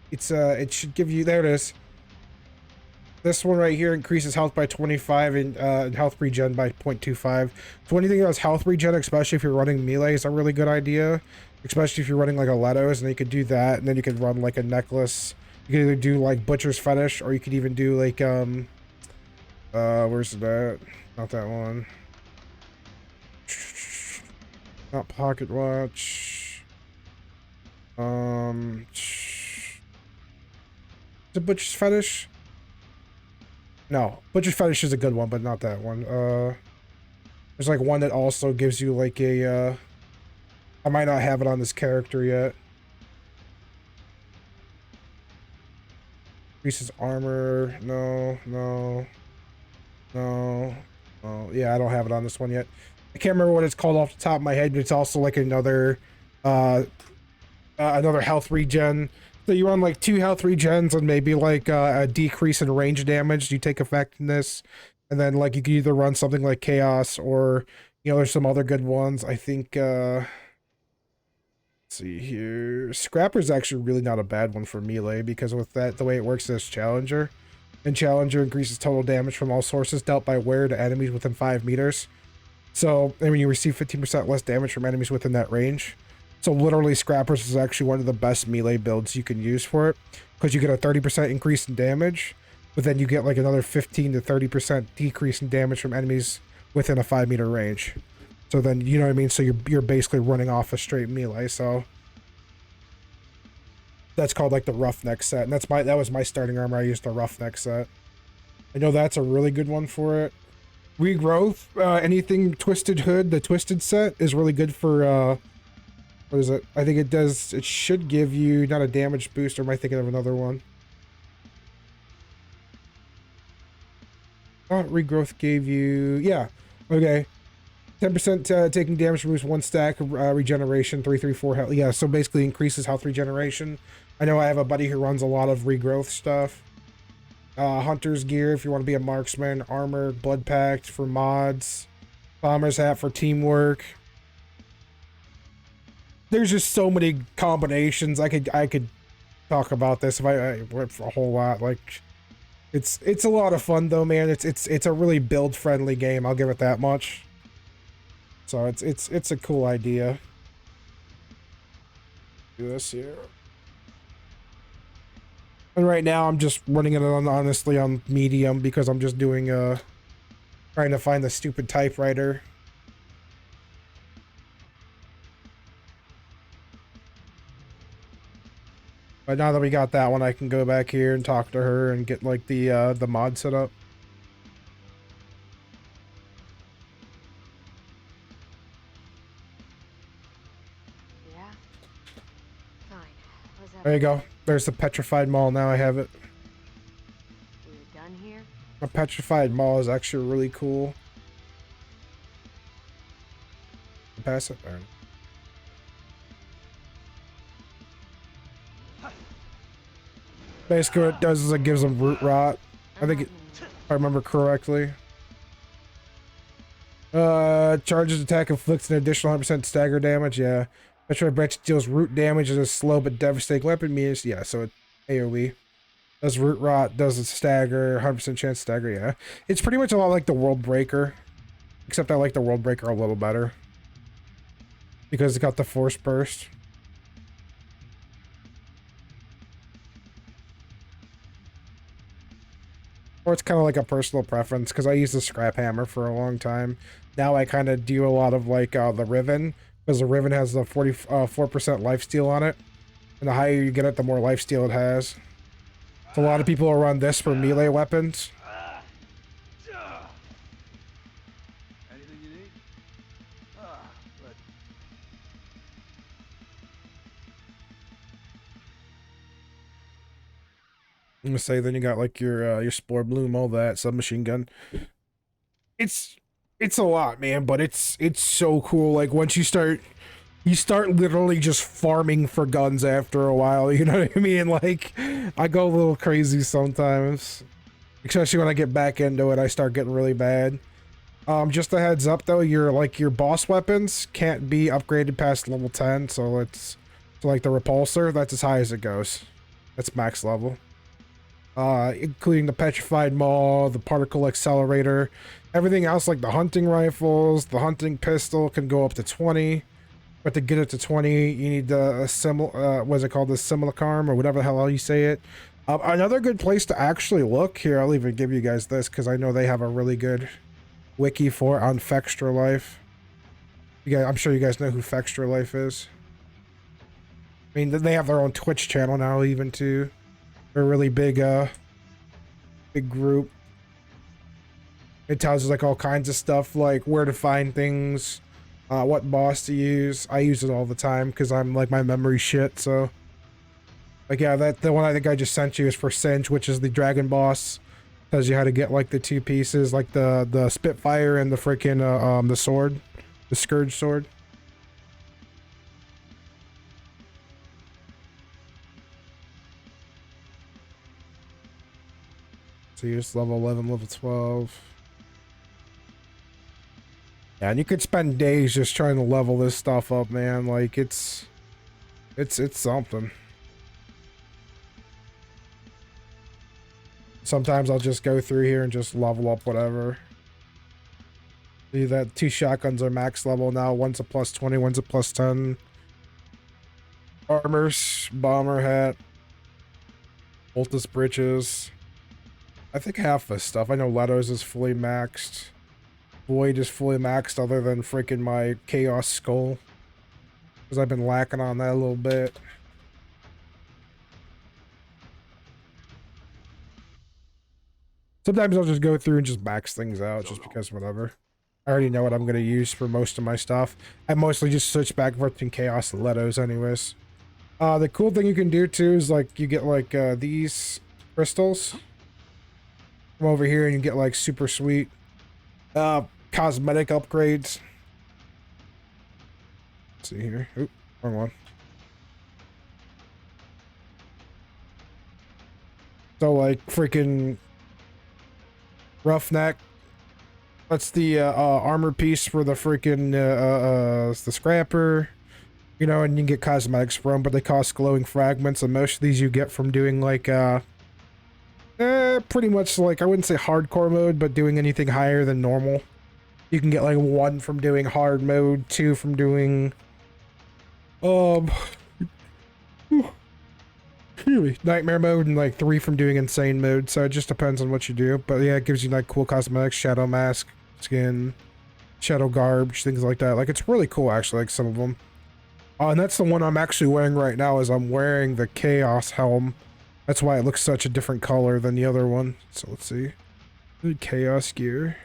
It's it should give you, there it is. This one right here increases health by 25 and health regen by 0.25. So anything that has health regen, especially if you're running melee, is a really good idea. Especially if you're running like a Letos, and then you could do that, and then you could run like a necklace. You could either do like Butcher's Fetish, or you could even do like where's that? Not that one. Not Pocket Watch. Is it Butcher's Fetish? No, Butcher's Fetish is a good one, but not that one. There's like one that also gives you like a I might not have it on this character yet. Increases armor. No. Yeah, I don't have it on this one yet. I can't remember what it's called off the top of my head, but it's also like another another health regen. So you run like 2 health regens and maybe like a decrease in range damage. You take effect in this, and then like you can either run something like Chaos or, you know, there's some other good ones. I think let's see here. Scrapper's actually really not a bad one for melee, because with that, the way it works is Challenger. And Challenger increases total damage from all sources dealt by wearer to enemies within 5 meters. So, I mean, you receive 15% less damage from enemies within that range. So literally, Scrappers is actually one of the best melee builds you can use for it, because you get a 30% increase in damage, but then you get like another 15 to 30% decrease in damage from enemies within a 5-meter range. So then, you know what I mean? So you're basically running off a straight melee. So that's called like the Roughneck set, and that was my starting armor. I used the Roughneck set. I know that's a really good one for it. Regrowth, anything Twisted Hood, the Twisted set is really good for what is it? I think it should give you not a damage boost, or am I thinking of another one? Regrowth gave you, yeah, okay. 10% taking damage removes 1 stack of regeneration, 334 health. Yeah, so basically increases health regeneration. I know I have a buddy who runs a lot of regrowth stuff. Hunter's gear if you want to be a marksman, armor, blood pact for mods, bomber's hat for teamwork. There's just so many combinations. I could talk about this if I went for a whole lot. Like, it's a lot of fun though, man. It's a really build friendly game. I'll give it that much. So it's a cool idea. Do this here. And right now I'm just running it on honestly on medium because I'm just doing trying to find the stupid typewriter. But now that we got that one, I can go back here and talk to her and get like the mod set up. Yeah. Fine. Was that There you go. There's the petrified mall. Now I have it. We're done here? A petrified mall is actually really cool. Pass it there. Basically what it does is it gives them root rot. I think if I remember correctly. Charges attack inflicts an additional 100% stagger damage. Yeah. Petrified branch deals root damage as a slow but devastating weapon means. Yeah, so it AoE. Does root rot, does a stagger, 100% chance stagger, yeah. It's pretty much a lot like the World Breaker. Except I like the World Breaker a little better. Because it's got the Force Burst. Or it's kind of like a personal preference, because I used the Scrap Hammer for a long time. Now I kind of do a lot of like the Riven, because the Riven has the 4% lifesteal on it. And the higher you get it, the more lifesteal it has. So a lot of people will run this for melee weapons. Anything you need? But I'm gonna say then you got like your Spore Bloom, all that, submachine gun. It's a lot, man, but it's so cool. Like once you start literally just farming for guns after a while, you know what I mean? Like I go a little crazy sometimes. Especially when I get back into it, I start getting really bad. Just a heads up though, your boss weapons can't be upgraded past level 10, so it's like the repulsor, that's as high as it goes. That's max level. Including the petrified maul, the particle accelerator, everything else like the hunting rifles, the hunting pistol can go up to 20. But to get it to 20, you need the what's it called, the simulacrum or whatever the hell you say it. Another good place to actually look here, I'll even give you guys this because I know they have a really good wiki for it on Fextra Life. I'm sure you guys know who Fextra Life is. I mean, they have their own Twitch channel now even too. They're a really big group. It tells us like all kinds of stuff, like where to find things, what boss to use. I use it all the time because I'm like my memory shit. So, like yeah, the one I think I just sent you is for Singe, which is the dragon boss. Tells you how to get like the two pieces, like the Spitfire and the freaking the sword, the Scourge sword. So here's level 11, level 12. Yeah, and you could spend days just trying to level this stuff up, man. Like it's something. Sometimes I'll just go through here and just level up whatever. See that 2 shotguns are max level now. One's a plus 20, one's a plus 10. Armors, bomber hat, Voltus breeches. I think half this stuff. I know Leto's is fully maxed. Void is fully maxed other than freaking my Chaos Skull. Because I've been lacking on that a little bit. Sometimes I'll just go through and just max things out just because whatever. I already know what I'm going to use for most of my stuff. I mostly just switch back and forth between Chaos and Leto's anyways. The cool thing you can do too is like you get like these crystals. Come over here and you get like super sweet cosmetic upgrades. Let's see here. Oop, wrong one. So like freaking Roughneck. That's the armor piece for the freaking the scrapper. You know, and you can get cosmetics from, but they cost glowing fragments, and most of these you get from doing like pretty much like, I wouldn't say hardcore mode, but doing anything higher than normal. You can get like 1 from doing hard mode, 2 from doing nightmare mode, and like 3 from doing insane mode. So it just depends on what you do. But yeah, it gives you like cool cosmetics, shadow mask, skin, shadow garbage, things like that. Like, it's really cool actually, like some of them. And that's the one I'm actually wearing right now, is I'm wearing the Chaos helm. That's why it looks such a different color than the other one. So let's see. The Chaos gear.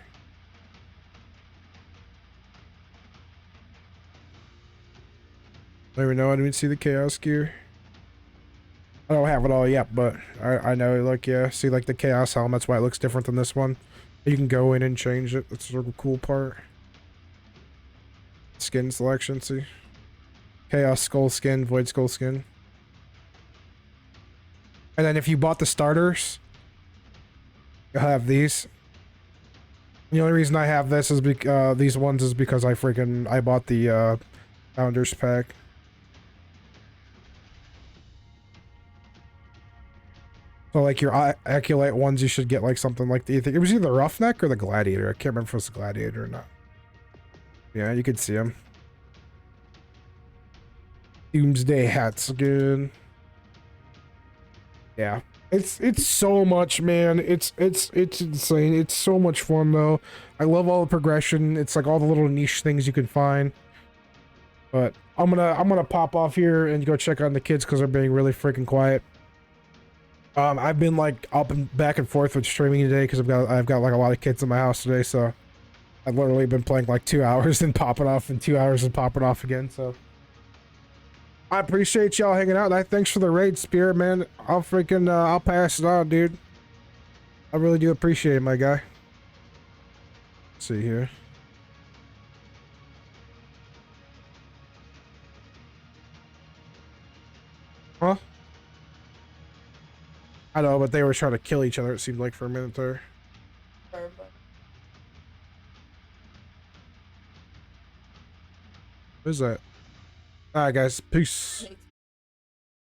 I don't even know, I didn't even see the Chaos gear. I don't have it all yet, but I know, like, yeah, see, like, the Chaos helm, that's why it looks different than this one. You can go in and change it. That's sort of a cool part. Skin selection, see? Chaos skull skin, void skull skin. And then if you bought the starters, you'll have these. The only reason I have this is these ones is because I bought the Founders Pack. So like your Aculite ones, you should get like something like the, I think it was either the Roughneck or the Gladiator. I can't remember if it was the Gladiator or not. Yeah, you could see them. Doomsday hats again. Yeah. It's so much, man. It's insane. It's so much fun though. I love all the progression. It's like all the little niche things you can find. But I'm gonna pop off here and go check on the kids because they're being really freaking quiet. I've been like up and back and forth with streaming today because I've got like a lot of kids in my house today, so I've literally been playing like 2 hours and popping off and 2 hours and popping off again, so I appreciate y'all hanging out. Thanks for the raid, Spirit, man. I'll pass it on, dude. I really do appreciate it, my guy. Let's see here. Huh? I know, but they were trying to kill each other, it seemed like, for a minute there. What is that? Alright, guys. Peace.